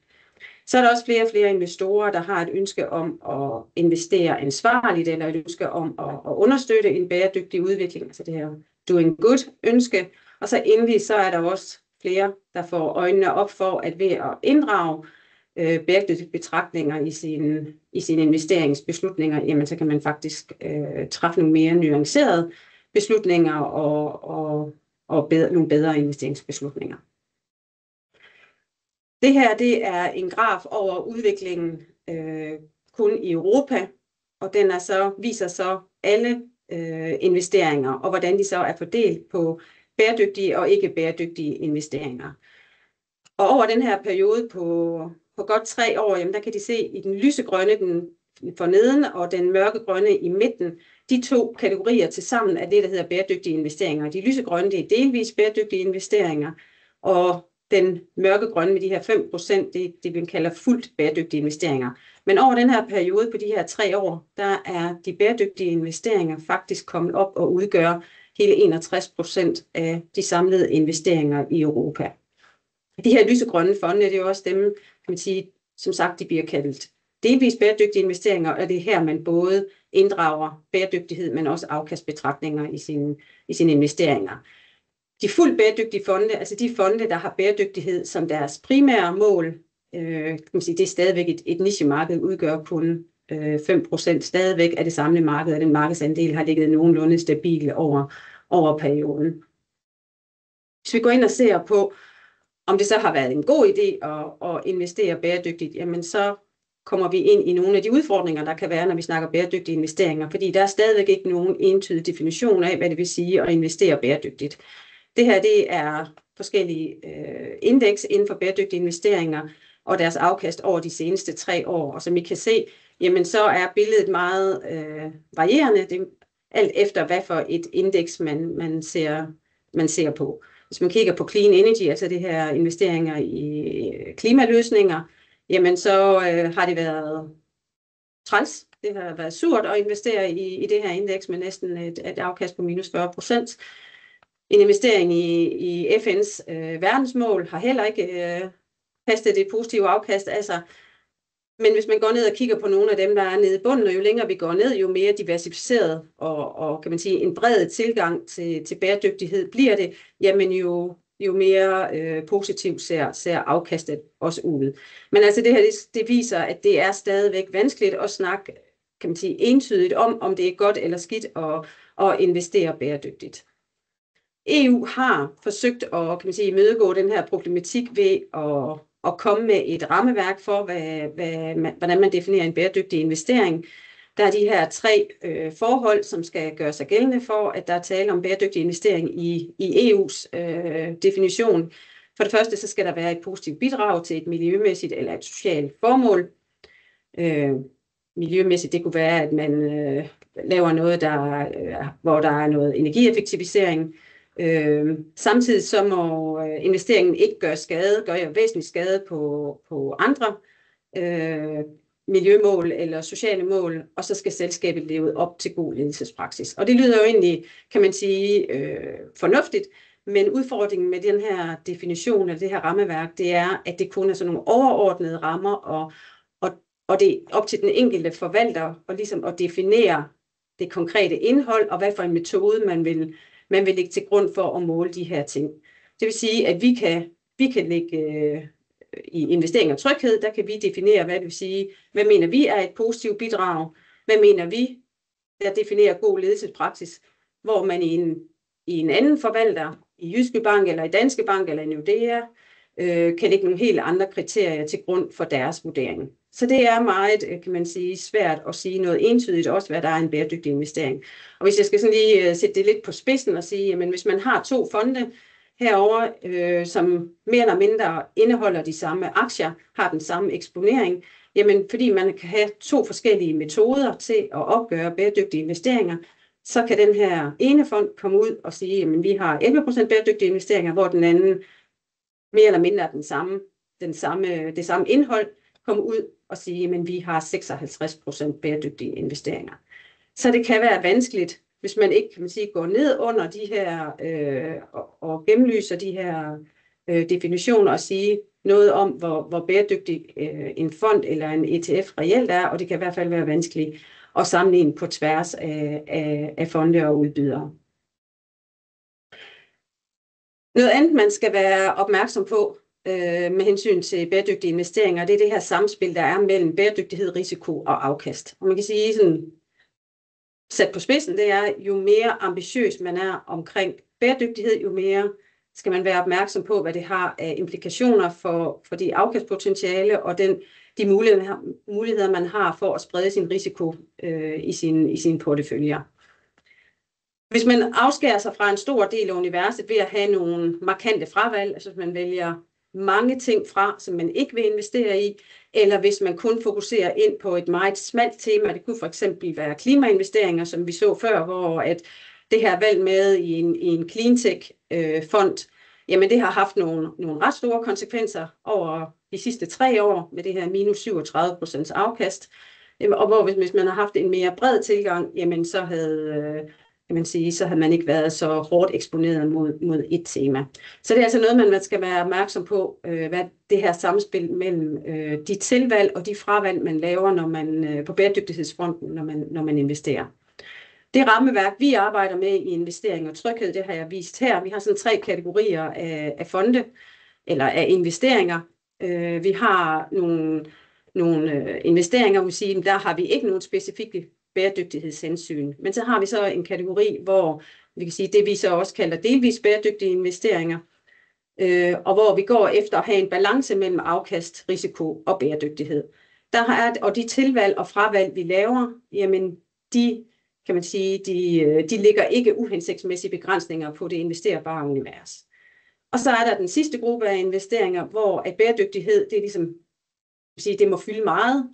Så er der også flere og flere investorer, der har et ønske om at investere ansvarligt, eller et ønske om at understøtte en bæredygtig udvikling, altså det her doing good ønske. Og så endelig så er der også flere, der får øjnene op for, at ved at inddrage bæredygtige betragtninger i sine investeringsbeslutninger, jamen så kan man faktisk træffe nogle mere nuancerede beslutninger og nogle bedre investeringsbeslutninger. Det her det er en graf over udviklingen kun i Europa, og den viser så alle investeringer, og hvordan de så er fordelt på bæredygtige og ikke bæredygtige investeringer. Og over den her periode på godt 3 år, jamen der kan de se i den lysegrønne, den for neden, og den mørkegrønne i midten, de 2 kategorier til sammen er det, der hedder bæredygtige investeringer. De lysegrønne, det er delvis bæredygtige investeringer, og den mørkegrønne med de her 5%, det vi kalder fuldt bæredygtige investeringer. Men over den her periode på de her 3 år, der er de bæredygtige investeringer faktisk kommet op og udgør hele 61% af de samlede investeringer i Europa. De her lysegrønne fonde, det er jo også dem, kan man sige, som sagt, de bliver kaldt delvis bæredygtige investeringer, og det er her, man både inddrager bæredygtighed, men også afkastbetragtninger i sine investeringer. De fuldt bæredygtige fonde, altså de fonde, der har bæredygtighed som deres primære mål, kan man sige, det er stadigvæk et nichemarked, udgør kun 5% stadigvæk af det samlede marked, og den markedsandel har ligget nogenlunde stabil over perioden. Hvis vi går ind og ser på, om det så har været en god idé at investere bæredygtigt, jamen så kommer vi ind i nogle af de udfordringer, der kan være, når vi snakker bæredygtige investeringer, fordi der er stadigvæk ikke nogen entydig definition af, hvad det vil sige at investere bæredygtigt. Det her det er forskellige indeks inden for bæredygtige investeringer og deres afkast over de seneste 3 år. Og som I kan se, jamen så er billedet meget varierende, det er alt efter hvad for et indeks man ser på. Hvis man kigger på clean energy, altså det her investeringer i klimaløsninger, jamen så har det været træls. Det har været surt at investere i det her indeks med næsten et afkast på minus 40%. En investering i FN's verdensmål har heller ikke kastet et positivt afkast af sig. Men hvis man går ned og kigger på nogle af dem, der er nede i bunden, og jo længere vi går ned, jo mere diversificeret og kan man sige, en bred tilgang til bæredygtighed bliver det, jamen jo mere positivt ser afkastet også ud. Men altså det her, det viser, at det er stadigvæk vanskeligt at snakke, kan man sige, entydigt om det er godt eller skidt at investere bæredygtigt. EU har forsøgt at, kan man sige, imødegå den her problematik ved at komme med et rammeværk for, hvordan man definerer en bæredygtig investering. Der er de her 3 forhold, som skal gøre sig gældende for, at der er tale om bæredygtig investering i EU's definition. For det første, så skal der være et positivt bidrag til et miljømæssigt eller et socialt formål. Miljømæssigt, det kunne være, at man laver noget, hvor der er noget energieffektivisering. Samtidig så må investeringen ikke gøre væsentlig skade på andre miljømål eller sociale mål, og så skal selskabet leve op til god ledelsespraksis. Og det lyder jo egentlig, kan man sige, fornuftigt, men udfordringen med den her definition af det her rammeværk, det er, at det kun er sådan nogle overordnede rammer, og det er op til den enkelte forvalter og ligesom at definere det konkrete indhold, og hvad for en metode man vil lægge til grund for at måle de her ting. Det vil sige, at vi kan lægge i investering og tryghed, der kan vi definere, hvad det vil sige, hvad mener vi er et positivt bidrag, hvad mener vi, der definerer god ledelsespraksis, hvor man i en anden forvalter, i Jyske Bank eller i Danske Bank eller i Nordea, kan lægge nogle helt andre kriterier til grund for deres vurdering. Så det er meget, kan man sige, svært at sige noget entydigt også, hvad der er en bæredygtig investering. Og hvis jeg skal sådan lige sætte det lidt på spidsen og sige, jamen hvis man har 2 fonde herover, som mere eller mindre indeholder de samme aktier, har den samme eksponering, jamen fordi man kan have 2 forskellige metoder til at opgøre bæredygtige investeringer, så kan den her ene fond komme ud og sige, jamen vi har 11% bæredygtige investeringer, hvor den anden mere eller mindre er det samme indhold, komme ud og sige, men vi har 56% bæredygtige investeringer. Så det kan være vanskeligt hvis man ikke, kan man sige, går ned under de her og gennemlyser de her definitioner og sige noget om, hvor bæredygtig en fond eller en ETF reelt er, og det kan i hvert fald være vanskeligt at sammenligne på tværs af fonde og udbydere. Noget andet, man skal være opmærksom på med hensyn til bæredygtige investeringer, det er det her samspil, der er mellem bæredygtighed, risiko og afkast. Og man kan sige sådan, sat på spidsen, det er, jo mere ambitiøs man er omkring bæredygtighed, jo mere skal man være opmærksom på, hvad det har af implikationer for de afkastpotentiale og de muligheder, man har for at sprede sin risiko i sine porteføljer. Hvis man afskærer sig fra en stor del af universet ved at have nogle markante fravalg, altså hvis man vælger mange ting fra, som man ikke vil investere i, eller hvis man kun fokuserer ind på et meget smalt tema, det kunne for eksempel være klimainvesteringer, som vi så før, hvor at det her valg med i en cleantech-fond, jamen det har haft nogle ret store konsekvenser over de sidste 3 år med det her minus 37% afkast. Og hvor hvis man har haft en mere bred tilgang, jamen så havde man ikke været så hårdt eksponeret mod et tema. Så det er altså noget, man skal være opmærksom på, hvad det her samspil mellem de tilvalg og de fravalg, man laver, når man på bæredygtighedsfronten, når man investerer. Det rammeværk, vi arbejder med i investering og tryghed, det har jeg vist her. Vi har sådan 3 kategorier af fonde, eller af investeringer. Vi har nogle investeringer, vil sige, der har vi ikke nogen specifikke bæredygtighedshensyn. Men så har vi så en kategori, hvor vi kan sige, det vi så også kalder delvis bæredygtige investeringer, og hvor vi går efter at have en balance mellem afkast, risiko og bæredygtighed. Og de tilvalg og fravalg, vi laver, jamen de kan man sige, de ligger ikke uhensigtsmæssige begrænsninger på det investerbare univers. Og så er der den sidste gruppe af investeringer, hvor at bæredygtighed, det er ligesom, det må fylde meget.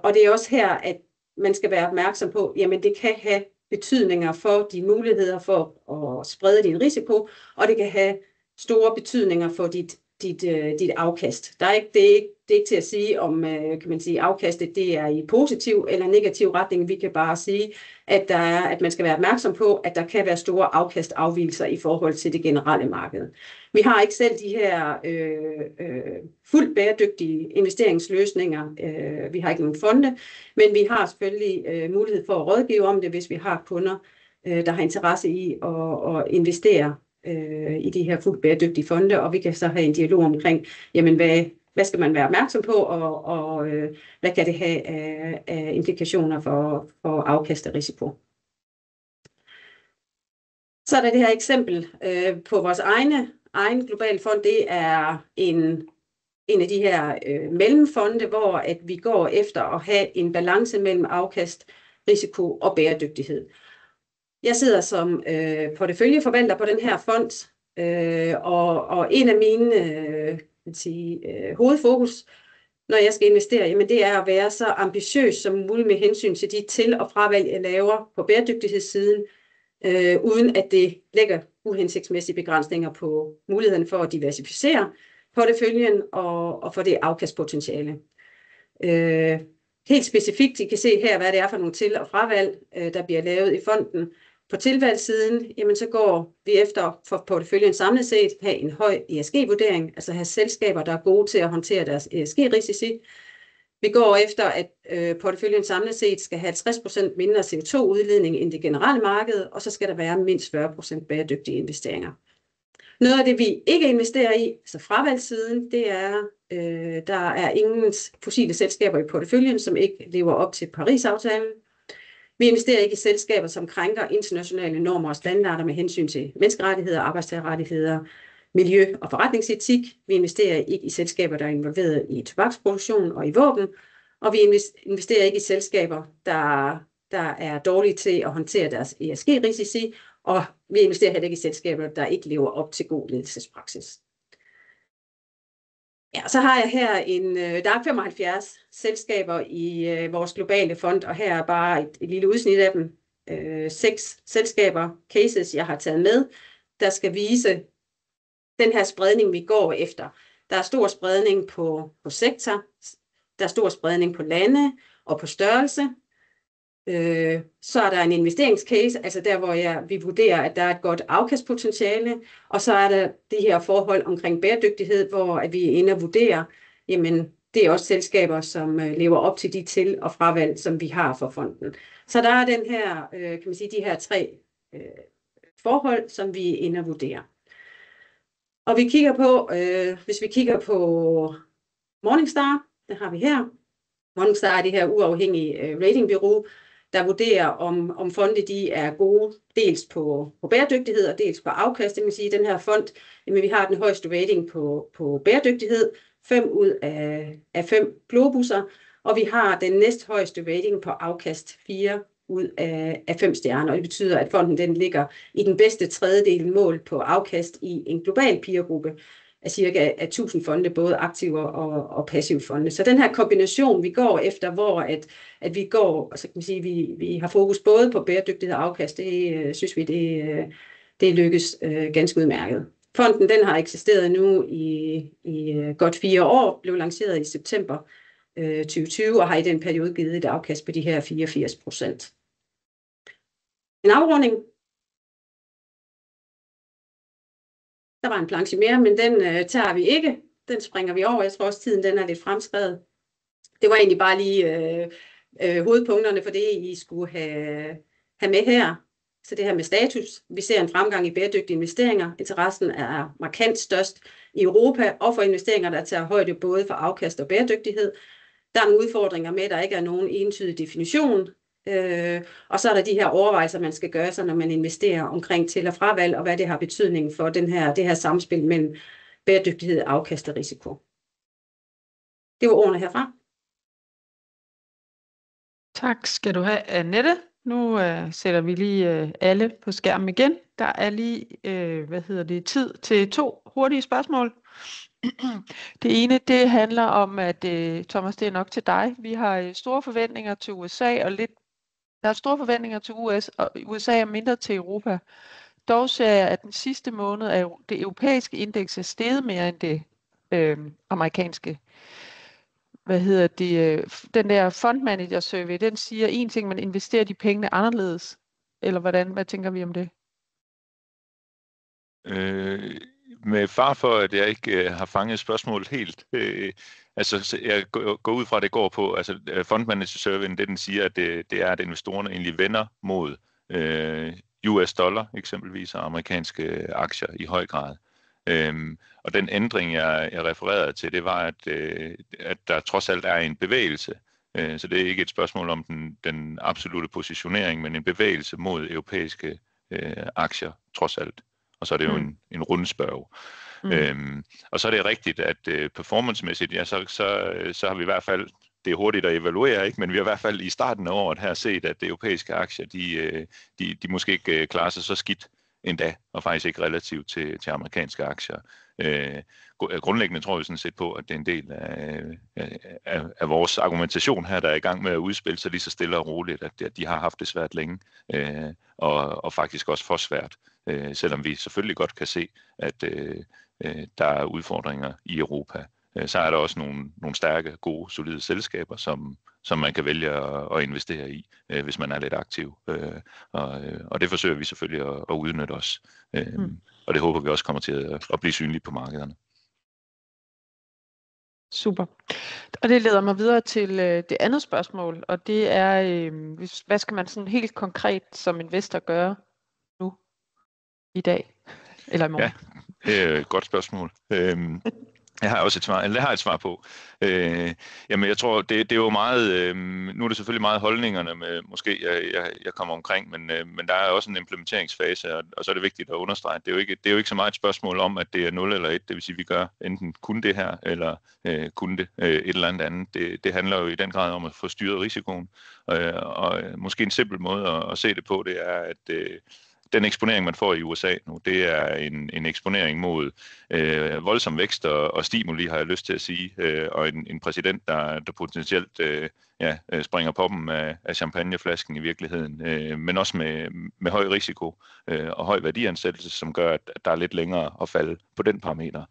Og det er også her, at man skal være opmærksom på, jamen det kan have betydninger for de muligheder for at sprede din risiko, og det kan have store betydninger for dit afkast. Det er ikke til at sige, om kan man sige, afkastet det er i positiv eller negativ retning. Vi kan bare sige, at man skal være opmærksom på, at der kan være store afkastafvigelser i forhold til det generelle marked. Vi har ikke selv de her fuldt bæredygtige investeringsløsninger. Vi har ikke nogen fonde, men vi har selvfølgelig mulighed for at rådgive om det, hvis vi har kunder, der har interesse i at investere i de her fuldt bæredygtige fonde, og vi kan så have en dialog omkring, jamen hvad skal man være opmærksom på, og hvad kan det have af implikationer for afkast og risiko. Så er der det her eksempel på vores egen globale fond. Det er en af de her mellemfonde, hvor at vi går efter at have en balance mellem afkast, risiko og bæredygtighed. Jeg sidder som porteføljeforvalter på den her fond, og en af mine hovedfokus, når jeg skal investere, jamen det er at være så ambitiøs som muligt med hensyn til de til- og fravalg, jeg laver på bæredygtighedssiden, uden at det lægger uhensigtsmæssige begrænsninger på mulighederne for at diversificere porteføljen og for det afkastpotentiale. Helt specifikt, I kan se her, hvad det er for nogle til- og fravalg, der bliver lavet i fonden. På tilvalgssiden, jamen så går vi efter for porteføljen samlet set have en høj ESG-vurdering, altså have selskaber, der er gode til at håndtere deres ESG-risici. Vi går efter, at porteføljen samlet set skal have 60% mindre CO2-udledning end det generelle marked, og så skal der være mindst 40% bæredygtige investeringer. Noget af det, vi ikke investerer i, altså fravalgssiden, det er, der er ingen fossile selskaber i porteføljen, som ikke lever op til Paris-aftalen. Vi investerer ikke i selskaber, som krænker internationale normer og standarder med hensyn til menneskerettigheder, arbejdstagerrettigheder, miljø og forretningsetik. Vi investerer ikke i selskaber, der er involveret i tobaksproduktion og i våben. Og vi investerer ikke i selskaber, der er dårlige til at håndtere deres ESG-risici. Og vi investerer heller ikke i selskaber, der ikke lever op til god ledelsespraksis. Ja, så har jeg her der er 75 selskaber i vores globale fond, og her er bare et lille udsnit af dem. 6 selskaber, cases, jeg har taget med, der skal vise den her spredning, vi går efter. Der er stor spredning på sektor, der er stor spredning på lande og på størrelse. Så er der en investeringscase, altså der, hvor vi vurderer, at der er et godt afkastpotentiale, og så er der de her forhold omkring bæredygtighed, hvor at vi er inde og vurderer, jamen det er også selskaber, som lever op til de til- og fravalg, som vi har for fonden. Så der er den her, kan man sige, de her 3 forhold, som vi er inde og vurderer. Og vi kigger på, hvis vi kigger på Morningstar, det har vi her. Morningstar er det her uafhængige ratingbureau, der vurderer, om fonde de er gode, dels på bæredygtighed og dels på afkast. Det vil sige, at den her fond, jamen, vi har den højeste rating på bæredygtighed, 5 ud af 5 globusser, og vi har den næsthøjeste rating på afkast, 4 ud af 5 stjerner. Og det betyder, at fonden den ligger i den bedste tredjedel mål på afkast i en global peergruppe af cirka 1000 fonde, både aktive og passive fonde. Så den her kombination, vi går efter, hvor at vi går, altså kan man sige, vi har fokus både på bæredygtighed og afkast, det synes vi, det lykkes ganske udmærket. Fonden den har eksisteret nu i godt 4 år, blev lanceret i september 2020, og har i den periode givet et afkast på de her 84%. En afrunding. Der var en planche mere, men den tager vi ikke. Den springer vi over. Jeg tror også, tiden den er lidt fremskrevet. Det var egentlig bare lige hovedpunkterne for det, I skulle have med her. Så det her med status. Vi ser en fremgang i bæredygtige investeringer. Interessen er markant størst i Europa, og for investeringer, der tager højde både for afkast og bæredygtighed. Der er nogle udfordringer med, at der ikke er nogen entydig definition. Og så er der de her overvejelser, man skal gøre sig, når man investerer omkring til- og fravalg, og hvad det har betydning for det her samspil mellem bæredygtighed, afkast og risiko. Det var ordene herfra. Tak skal du have, Annette. Nu sætter vi lige alle på skærmen igen. Der er lige tid til 2 hurtige spørgsmål. Det ene, det handler om, at Thomas, det er nok til dig. Vi har store forventninger til USA og der er store forventninger til US, og USA er mindre til Europa. Dog ser jeg, at den sidste måned er det europæiske indeks er steget mere end det amerikanske. Den der fund manager survey, den siger en ting, man investerer de pengene anderledes. Eller hvad tænker vi om det? Med far for, at jeg ikke har fanget spørgsmålet helt. Altså, jeg går ud fra, at det går på, altså fondmanager-surveyen, det den siger, at det er, at investorerne egentlig vender mod US dollar eksempelvis, og amerikanske aktier i høj grad. Og den ændring, jeg refererede til, det var, at der trods alt er en bevægelse. Så det er ikke et spørgsmål om den absolute positionering, men en bevægelse mod europæiske aktier, trods alt. Og så er det jo en rundspørg. Og så er det rigtigt, at performancemæssigt, ja, så har vi i hvert fald, det er hurtigt at evaluere, ikke? Men vi har i hvert fald i starten af året her set, at de europæiske aktier, de måske ikke klarer sig så skidt endda, og faktisk ikke relativt til amerikanske aktier. Grundlæggende tror vi sådan set på, at det er en del af vores argumentation her, der er i gang med at udspille sig lige så stille og roligt, at de har haft det svært længe, og faktisk også for svært, selvom vi selvfølgelig godt kan se, at der er udfordringer i Europa. Så er der også nogle stærke, gode, solide selskaber, som man kan vælge at investere i, hvis man er lidt aktiv. Og det forsøger vi selvfølgelig at udnytte os. Og det håber vi også kommer til at blive synligt på markederne. Super. Og det leder mig videre til det andet spørgsmål, og det er, hvad skal man sådan helt konkret som investor gøre nu, i dag eller i morgen? Ja, det er et godt spørgsmål. Jeg har også et svar på. Jamen jeg tror, det er jo meget, nu er det selvfølgelig meget holdningerne med, måske jeg kommer omkring, men der er også en implementeringsfase, og så er det vigtigt at understrege, det er jo ikke så meget et spørgsmål om, at det er 0 eller 1, det vil sige, at vi gør enten kun det her, eller kun det et eller andet. Det handler jo i den grad om at få styret risikoen, og måske en simpel måde at se det på, det er, at den eksponering, man får i USA nu, det er en eksponering mod voldsom vækst og stimuli, har jeg lyst til at sige, og en præsident, der potentielt springer på dem af champagneflasken i virkeligheden, men også med høj risiko og høj værdiansættelse, som gør, at der er lidt længere at falde på den parameter.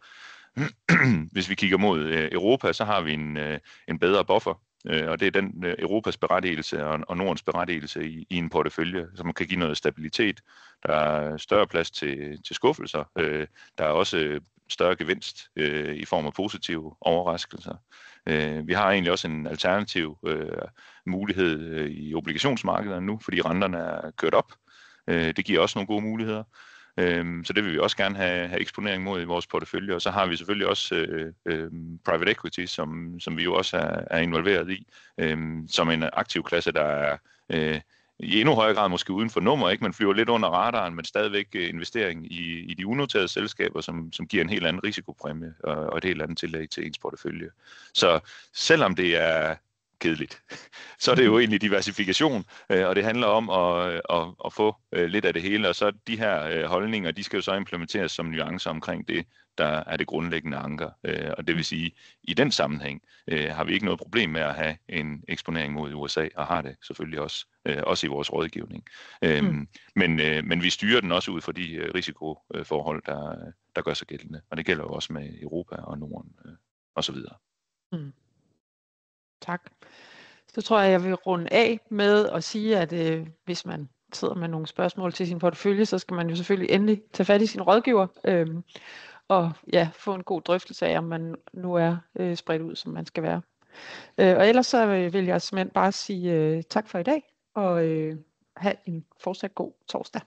Hvis vi kigger mod Europa, så har vi en bedre buffer og det er den Europas berettigelse og Nordens berettigelse i en portefølje, som kan give noget stabilitet. Der er større plads til skuffelser. Der er også større gevinst i form af positive overraskelser. Vi har egentlig også en alternativ mulighed i obligationsmarkederne nu, fordi renterne er kørt op. Det giver også nogle gode muligheder. Så det vil vi også gerne have eksponering mod i vores portefølje. Og så har vi selvfølgelig også private equity, som vi jo også er involveret i, som en aktiv klasse, der er i endnu højere grad måske uden for nummer, ikke? Man flyver lidt under radaren, men stadigvæk investering i de unoterede selskaber, som giver en helt anden risikopræmie og et helt andet tillæg til ens portefølje. Så selvom det er kedeligt, så er det jo egentlig diversifikation, og det handler om at få lidt af det hele, og så de her holdninger, de skal jo så implementeres som nuancer omkring det, der er det grundlæggende anker. Og det vil sige, i den sammenhæng har vi ikke noget problem med at have en eksponering mod USA, og har det selvfølgelig også i vores rådgivning. Men vi styrer den også ud fra de risikoforhold, der gør sig gældende, og det gælder jo også med Europa og Norden osv. Tak. Så tror jeg vil runde af med at sige, at hvis man sidder med nogle spørgsmål til sin portefølje, så skal man jo selvfølgelig endelig tage fat i sin rådgiver og få en god drøftelse af, om man nu er spredt ud, som man skal være. Og ellers så vil jeg simpelthen bare sige tak for i dag, og have en fortsat god torsdag.